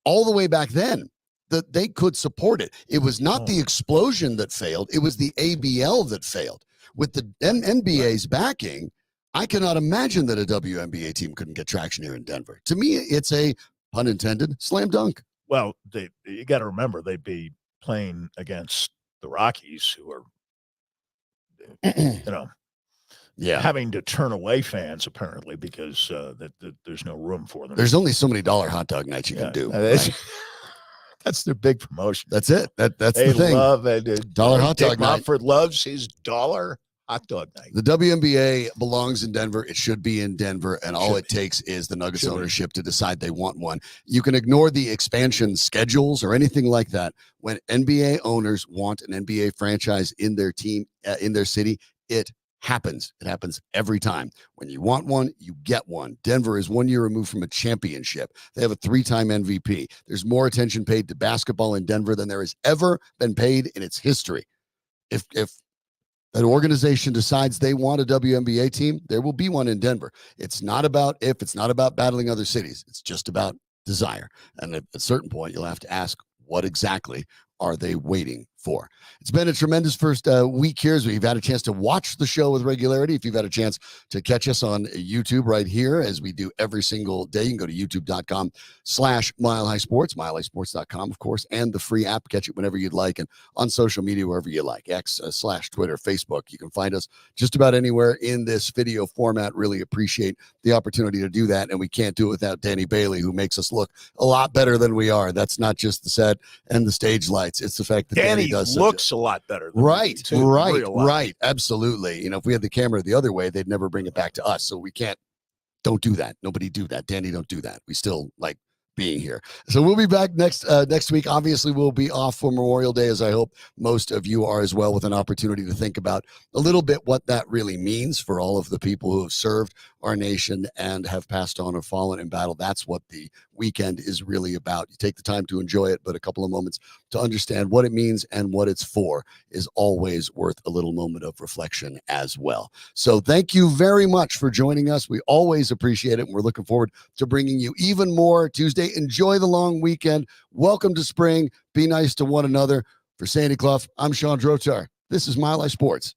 all the way back then that they could support it. It was not the explosion that failed. It was the ABL that failed. With the NBA's backing, I cannot imagine that a WNBA team couldn't get traction here in Denver. To me, it's a, pun intended, slam dunk. Well, you got to remember, they'd be playing against the Rockies, who are, having to turn away fans, apparently, because there's no room for them. There's only so many dollar hot dog nights you can do. Right? That's their big promotion. That's it. That's they the thing. Love dollar hot dog night. Montford loves his dollar hot dog night. The WNBA belongs in Denver. It should be in Denver, and all it takes is the Nuggets ownership to decide they want one. You can ignore the expansion schedules or anything like that. When NBA owners want an NBA franchise in their team, in their city, it happens. It happens every time. When you want one, you get one. Denver is 1 year removed from a championship. They have a 3-time MVP. There's more attention paid to basketball in Denver than there has ever been paid in its history. If that organization decides they want a WNBA team, there will be one in Denver. It's not about if, it's not about battling other cities. It's just about desire. And at a certain point, you'll have to ask, what exactly are they waiting for? It's been a tremendous first week here as we've had a chance to watch the show with regularity. If you've had a chance to catch us on YouTube right here, as we do every single day, you can go to youtube.com/milehighsports, milehighsports.com, of course, and the free app. Catch it whenever you'd like, and on social media, wherever you like, X/Twitter, Facebook. You can find us just about anywhere in this video format. Really appreciate the opportunity to do that, and we can't do it without Danny Bailey, who makes us look a lot better than we are. That's not just the set and the stage lights. It's the fact that Danny does looks a lot better than right. Absolutely. If we had the camera the other way, they'd never bring it back to us. So we don't do that. Nobody do that. Danny, don't do that. We still like being here. So we'll be back next week. Obviously, we'll be off for Memorial Day, as I hope most of you are as well, with an opportunity to think about a little bit what that really means for all of the people who have served our nation and have passed on or fallen in battle. That's what the weekend is really about. You take the time to enjoy it, but a couple of moments to understand what it means and what it's for is always worth a little moment of reflection as well. So thank you very much for joining us. We always appreciate it, and we're looking forward to bringing you even more Tuesday. Enjoy the long weekend. Welcome to spring. Be nice to one another. For Sandy Clough, I'm Sean Drotar. This is Mile High Sports.